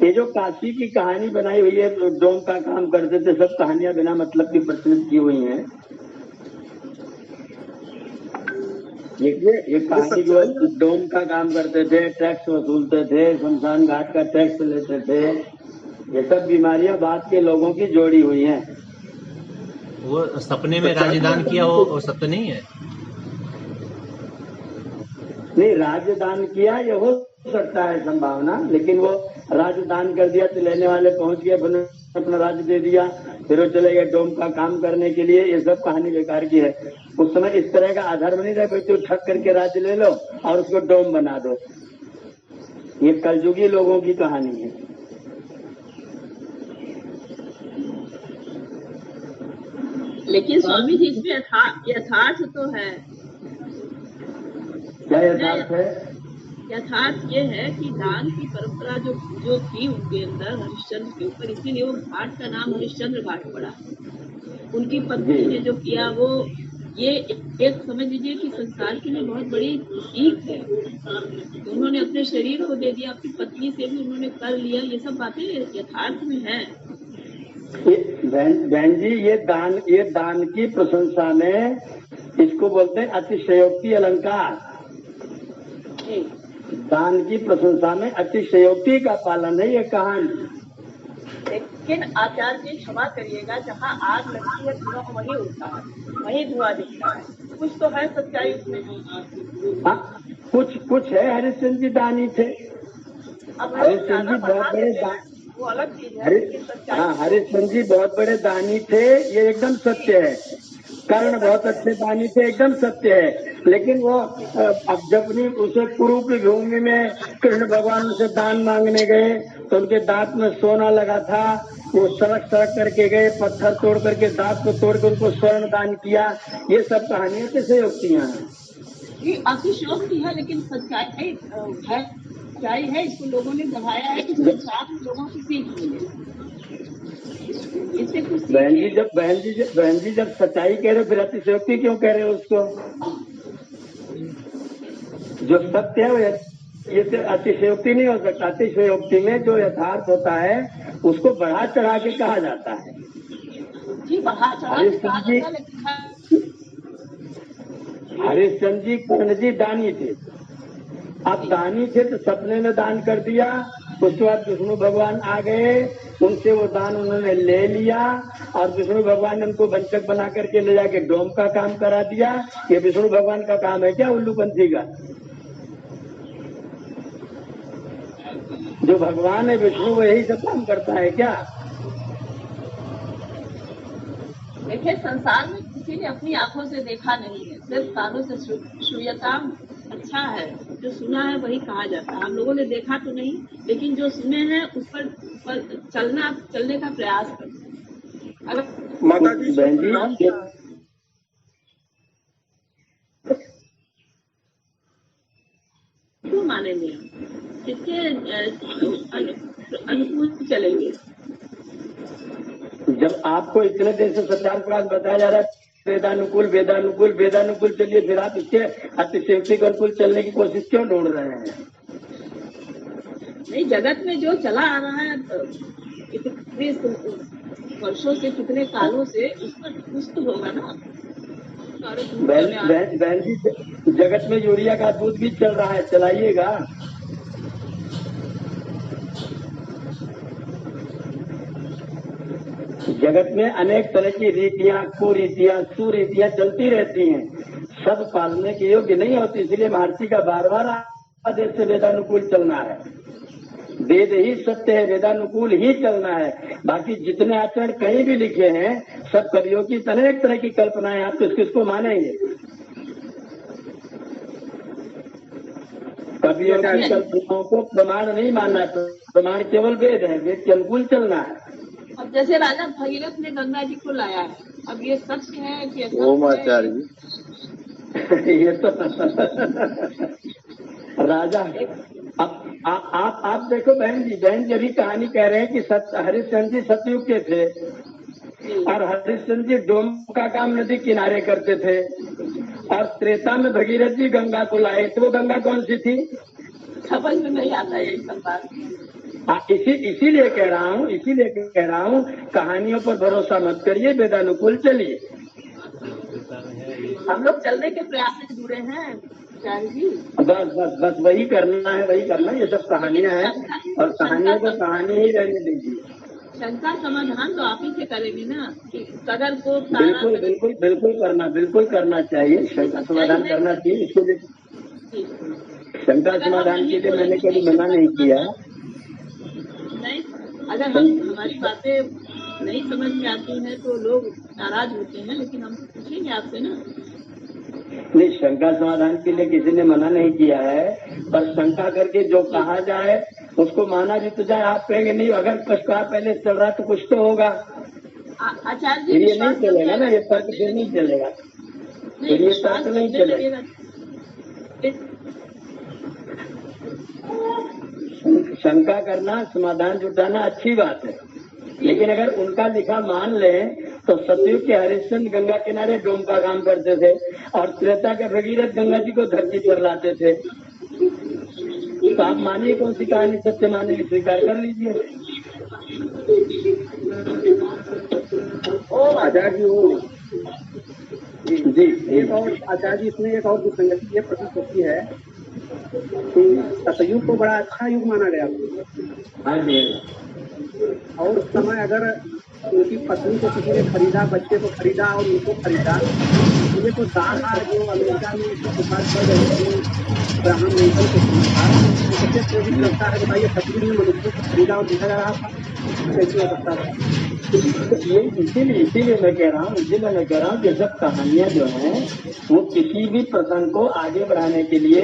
C: ये जो काशी की कहानी बनाई हुई है, डोम का काम करते थे, सब कहानियां बिना मतलब की प्रचलित की हुई हैं। ये कहानी जो डोम का काम करते थे, टैक्स वसूलते थे, शमशान घाट का टैक्स लेते थे, ये सब बीमारियां बाद के लोगों की जोड़ी हुई हैं।
B: वो सपने में राजदान किया वो सत्य नहीं है?
C: नहीं, राजदान किया ये हो सकता है संभावना, लेकिन वो राजदान कर दिया तो लेने वाले पहुंच गए, अपना राज्य दे दिया, फिर वो चले गए डोम का काम करने के लिए। ये सब कहानी बेकार की है। उस समय इस तरह का आधार नहीं था, तो ठग करके राज्य ले लो और उसको डोम बना दो। ये कलयुगी लोगों की कहानी है।
A: लेकिन स्वामी जी इसमें यथार्थ तो है।
C: क्या यथार्थ है?
A: यथार्थ ये है कि दान की परंपरा जो थी उनके अंदर हरिश्चंद्र के ऊपर, इसीलिए वो घाट का नाम हरिश्चंद्र घाट पड़ा। उनकी पत्नी ने जो किया वो ये एक समझ लीजिए कि संसार के लिए बहुत बड़ी सीख है। तो उन्होंने अपने शरीर को दे दिया, अपनी पत्नी से भी उन्होंने कर लिया, ये सब बातें यथार्थ में है।
C: बहन जी, ये दान की प्रशंसा में इसको बोलते हैं अतिशयोक्ति अलंकार। दान की प्रशंसा में अतिशयोक्ति का पालन है ये कहानी।
A: लेकिन आचार्य जी क्षमा करिएगा, जहाँ आग लगती है धुआं वही उठता है, वही धुआं दिखता है, कुछ तो है सच्चाई उसमें।
C: कुछ है। हरिश्चंद्र जी दानी थे।
A: अब
C: हरिश्चंद्र जी बहुत बड़े
A: वो अलग चीज है।
C: हाँ, हरिश्चंद्र जी बहुत बड़े दानी थे, ये एकदम सत्य है। कर्ण बहुत अच्छे दानी थे, एकदम सत्य है। लेकिन वो अब जब उसे कुरु की भूमि में कृष्ण भगवान से दान मांगने गए तो उनके दांत में सोना लगा था, वो सड़क करके गए, पत्थर तोड़ करके दांत को तोड़ कर उनको स्वर्ण दान किया। ये सब कहानियां अतिशयोक्तियां हैं।
A: ये अतिशयोक्ति है, लेकिन सच्चाई है, सच्चाई है। इसको लोगों ने दबाया है कि संसार में लोगों की सीख मिले।
C: बहन जी जब सच्चाई कह रहे हो फिर अतिशयोक्ति क्यों कह रहे हो उसको? जो सत्य है ये अतिशयोक्ति नहीं हो सकता। अतिशयोक्ति में जो यथार्थ होता है उसको बढ़ा चढ़ा के कहा जाता है। हरिश्चंद्र जी कर्ण जी दानी थे। अब दानी थे तो सपने में दान कर दिया। उसके बाद विष्णु भगवान आ गए, उनसे वो दान उन्होंने ले लिया और विष्णु भगवान ने उनको वंचक बना करके ले जाके डोम का काम करा दिया। ये विष्णु भगवान का काम है क्या उल्लूपंथी का? जो भगवान है विष्णु वो यही सब काम करता है क्या?
A: देखिए, संसार में किसी ने अपनी आंखों से देखा नहीं है, सिर्फ कानों से श्रूयता अच्छा है। जो सुना है वही कहा जाता है। हम लोगों ने देखा तो नहीं, लेकिन जो सुने हैं उस पर चलने का प्रयास करते हैं। अगर
F: माता जी
A: क्यों मानेंगे हम? किसके अनुकूल चलेंगे?
C: जब आपको इतने दिन से सत्यान प्रकाश बताया जा रहा है वेदानुकूल चलिए, फिर आप इसके अतिशयोक्ति के अनुकूल चलने की कोशिश क्यों ढूंढ रहे हैं?
A: नहीं, जगत में जो चला आ रहा है कितने वर्षों से, कितने कालों से, उस पर कुछ तो होगा ना।
C: बहन जी, जगत में यूरिया का दूध भी चल रहा है, चलाइएगा। जगत में अनेक तरह की रीतियां, कुरीतियां, सुरीतियां चलती रहती हैं, सब पालने के योग्य नहीं होती। इसलिए महर्षि का बार बार आदेश से वेदानुकूल चलना है। वेद ही सत्य है, वेदानुकूल ही चलना है। बाकी जितने आचरण कहीं भी लिखे हैं सब कवियों की अनेक तरह की कल्पनाएं, आप किसको मानेंगे? कवियों की कल्पनाओं को प्रमाण नहीं मानना, प्रमाण केवल वेद है, वेद के अनुकूल चलना है।
A: अब जैसे राजा भगीरथ ने गंगा जी को लाया है, अब ये सत्य है कि
D: ओम आचार्य
C: ये तो राजा। अब आप देखो बहन जी अभी कहानी कह रहे हैं कि हरिश्चंद्र जी सतयुग के थे और हरिश्चंद्र जी डोम का काम नदी किनारे करते थे और त्रेता में भगीरथ जी गंगा को लाए। तो वो गंगा कौन सी थी?
A: समझ में नहीं आता ये सब बात।
C: इसीलिए कह रहा हूँ कहानियों पर भरोसा मत करिए, वेदानुकूल चलिए।
A: हम लोग चलने के प्रयास से जुड़े हैं जी।
C: बस वही करना है। ये सब कहानियां हैं और कहानियों को कहानी ही रहने दीजिए।
A: शंका समाधान तो आप ही से करेंगे ना कि सगर को
C: बिल्कुल करना चाहिए। शंका समाधान करना चाहिए। इसके लिए शंका समाधान के लिए मैंने कभी मना नहीं किया।
A: नहीं, अगर हमारी बातें नहीं समझ में आती हैं तो लोग नाराज होते हैं, लेकिन हम पूछेंगे आपसे ना।
C: नहीं, शंका समाधान के लिए किसी ने मना नहीं किया है, पर शंका करके जो कहा जाए उसको माना भी तो जाए। आप कहेंगे नहीं, अगर कुछ कहा पहले चल रहा तो कुछ तो होगा।
A: आचार्य जी,
C: ये नहीं चलेगा ना, ये तर्क से नहीं चलेगा। ये तर्क नहीं चलेगा। शंका करना, समाधान जुटाना अच्छी बात है, लेकिन अगर उनका लिखा मान लें तो सतयुग के हरिश्चंद्र गंगा किनारे डोम का काम करते थे और त्रेता के भगीरथ गंगा जी को धरती पर लाते थे। तो आप मानिए कौन सी कहानी सत्य माने, स्वीकार कर लीजिए।
E: आचार्य जी वो
C: जी
E: एक और आचार्य जी इसमें एक और विसंगति ये प्रतीत होती है कि सतयुग को बड़ा अच्छा युग माना गया
C: हाँ जी,
E: और उस समय अगर उनकी पत्नी को किसी ने खरीदा, बच्चे को खरीदा और उनको खरीदा, मुझे तो दाहा जो अमेरिका में विकास कर रहे थे अब्राहम लिंकन के अनुसार कैसे प्रेरित लगता है बताइए। सतयुग में मनुष्य को खरीदा और देखा जा रहा था, कैसे हो सकता था?
C: ये इसीलिए मैं कह रहा हूँ कि सब कहानियां जो हैं वो किसी भी प्रसंग को आगे बढ़ाने के लिए,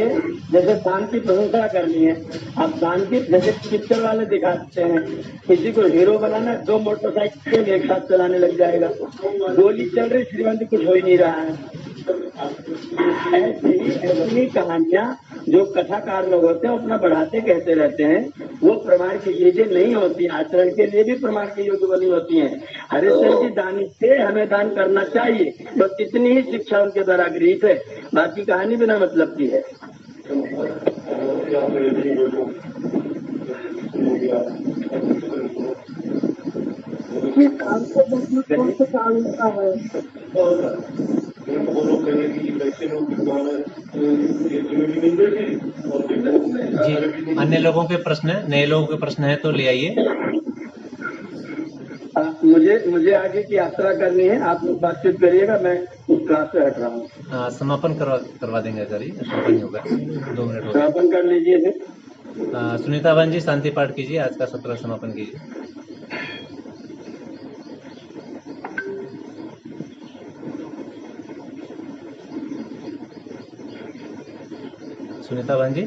C: जैसे दान की प्रशंसा करनी है, अब दान की जैसे पिक्चर वाले दिखाते हैं, किसी को हीरो बनाना 2 मोटरसाइकिल एक साथ चलाने लग जाएगा, गोली चल रही, श्रीमंत कुछ हो ही नहीं रहा है। ऐसी कहानियां जो कथाकार लोग होते हैं अपना बढ़ाते कहते रहते हैं, वो प्रमाण की चीजें नहीं होती, आचरण के लिए भी प्रमाण के योग्य बनी होती हैं। हरिश्चंद्र जी दानी से हमें दान करना चाहिए, बस इतनी ही शिक्षा उनके द्वारा गृहीत है, बाकी कहानी बिना मतलब की है।
E: कौन से कानून का है?
B: जी, अन्य लोगों के प्रश्न, नए लोगों के प्रश्न है तो ले आइए।
C: मुझे आगे की यात्रा करनी है, आप लोग बातचीत करिएगा, मैं उस क्लास से हट रहा हूँ।
B: समापन करवा देंगे सर, ये समापन ही होगा, 2 मिनट होगा।
C: समापन कर लीजिए।
B: सुनीता बहन जी शांति पाठ कीजिए, आज का सत्र समापन कीजिए। सुनीता बहन जी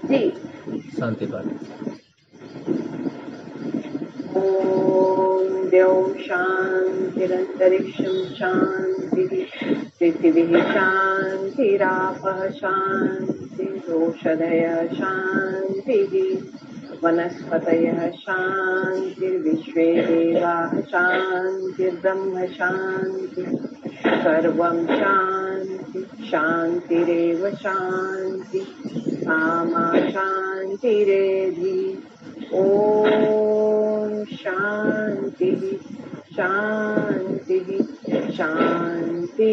A: जी,
B: शांति पाठ।
A: ओम द्यौः शान्तिरन्तरिक्षं शान्तिः, पृथिवीः शान्तिरापः शान्तिरोषधयः शान्तिः, वनस्पतयः शान्तिर्विश्वे देवाः शान्तिर्ब्रह्म शान्तिः, सर्वं शान्ति शान्तिरेव शान्ति, सामा शान्तिरेधि। ओम शांति शांति शांति।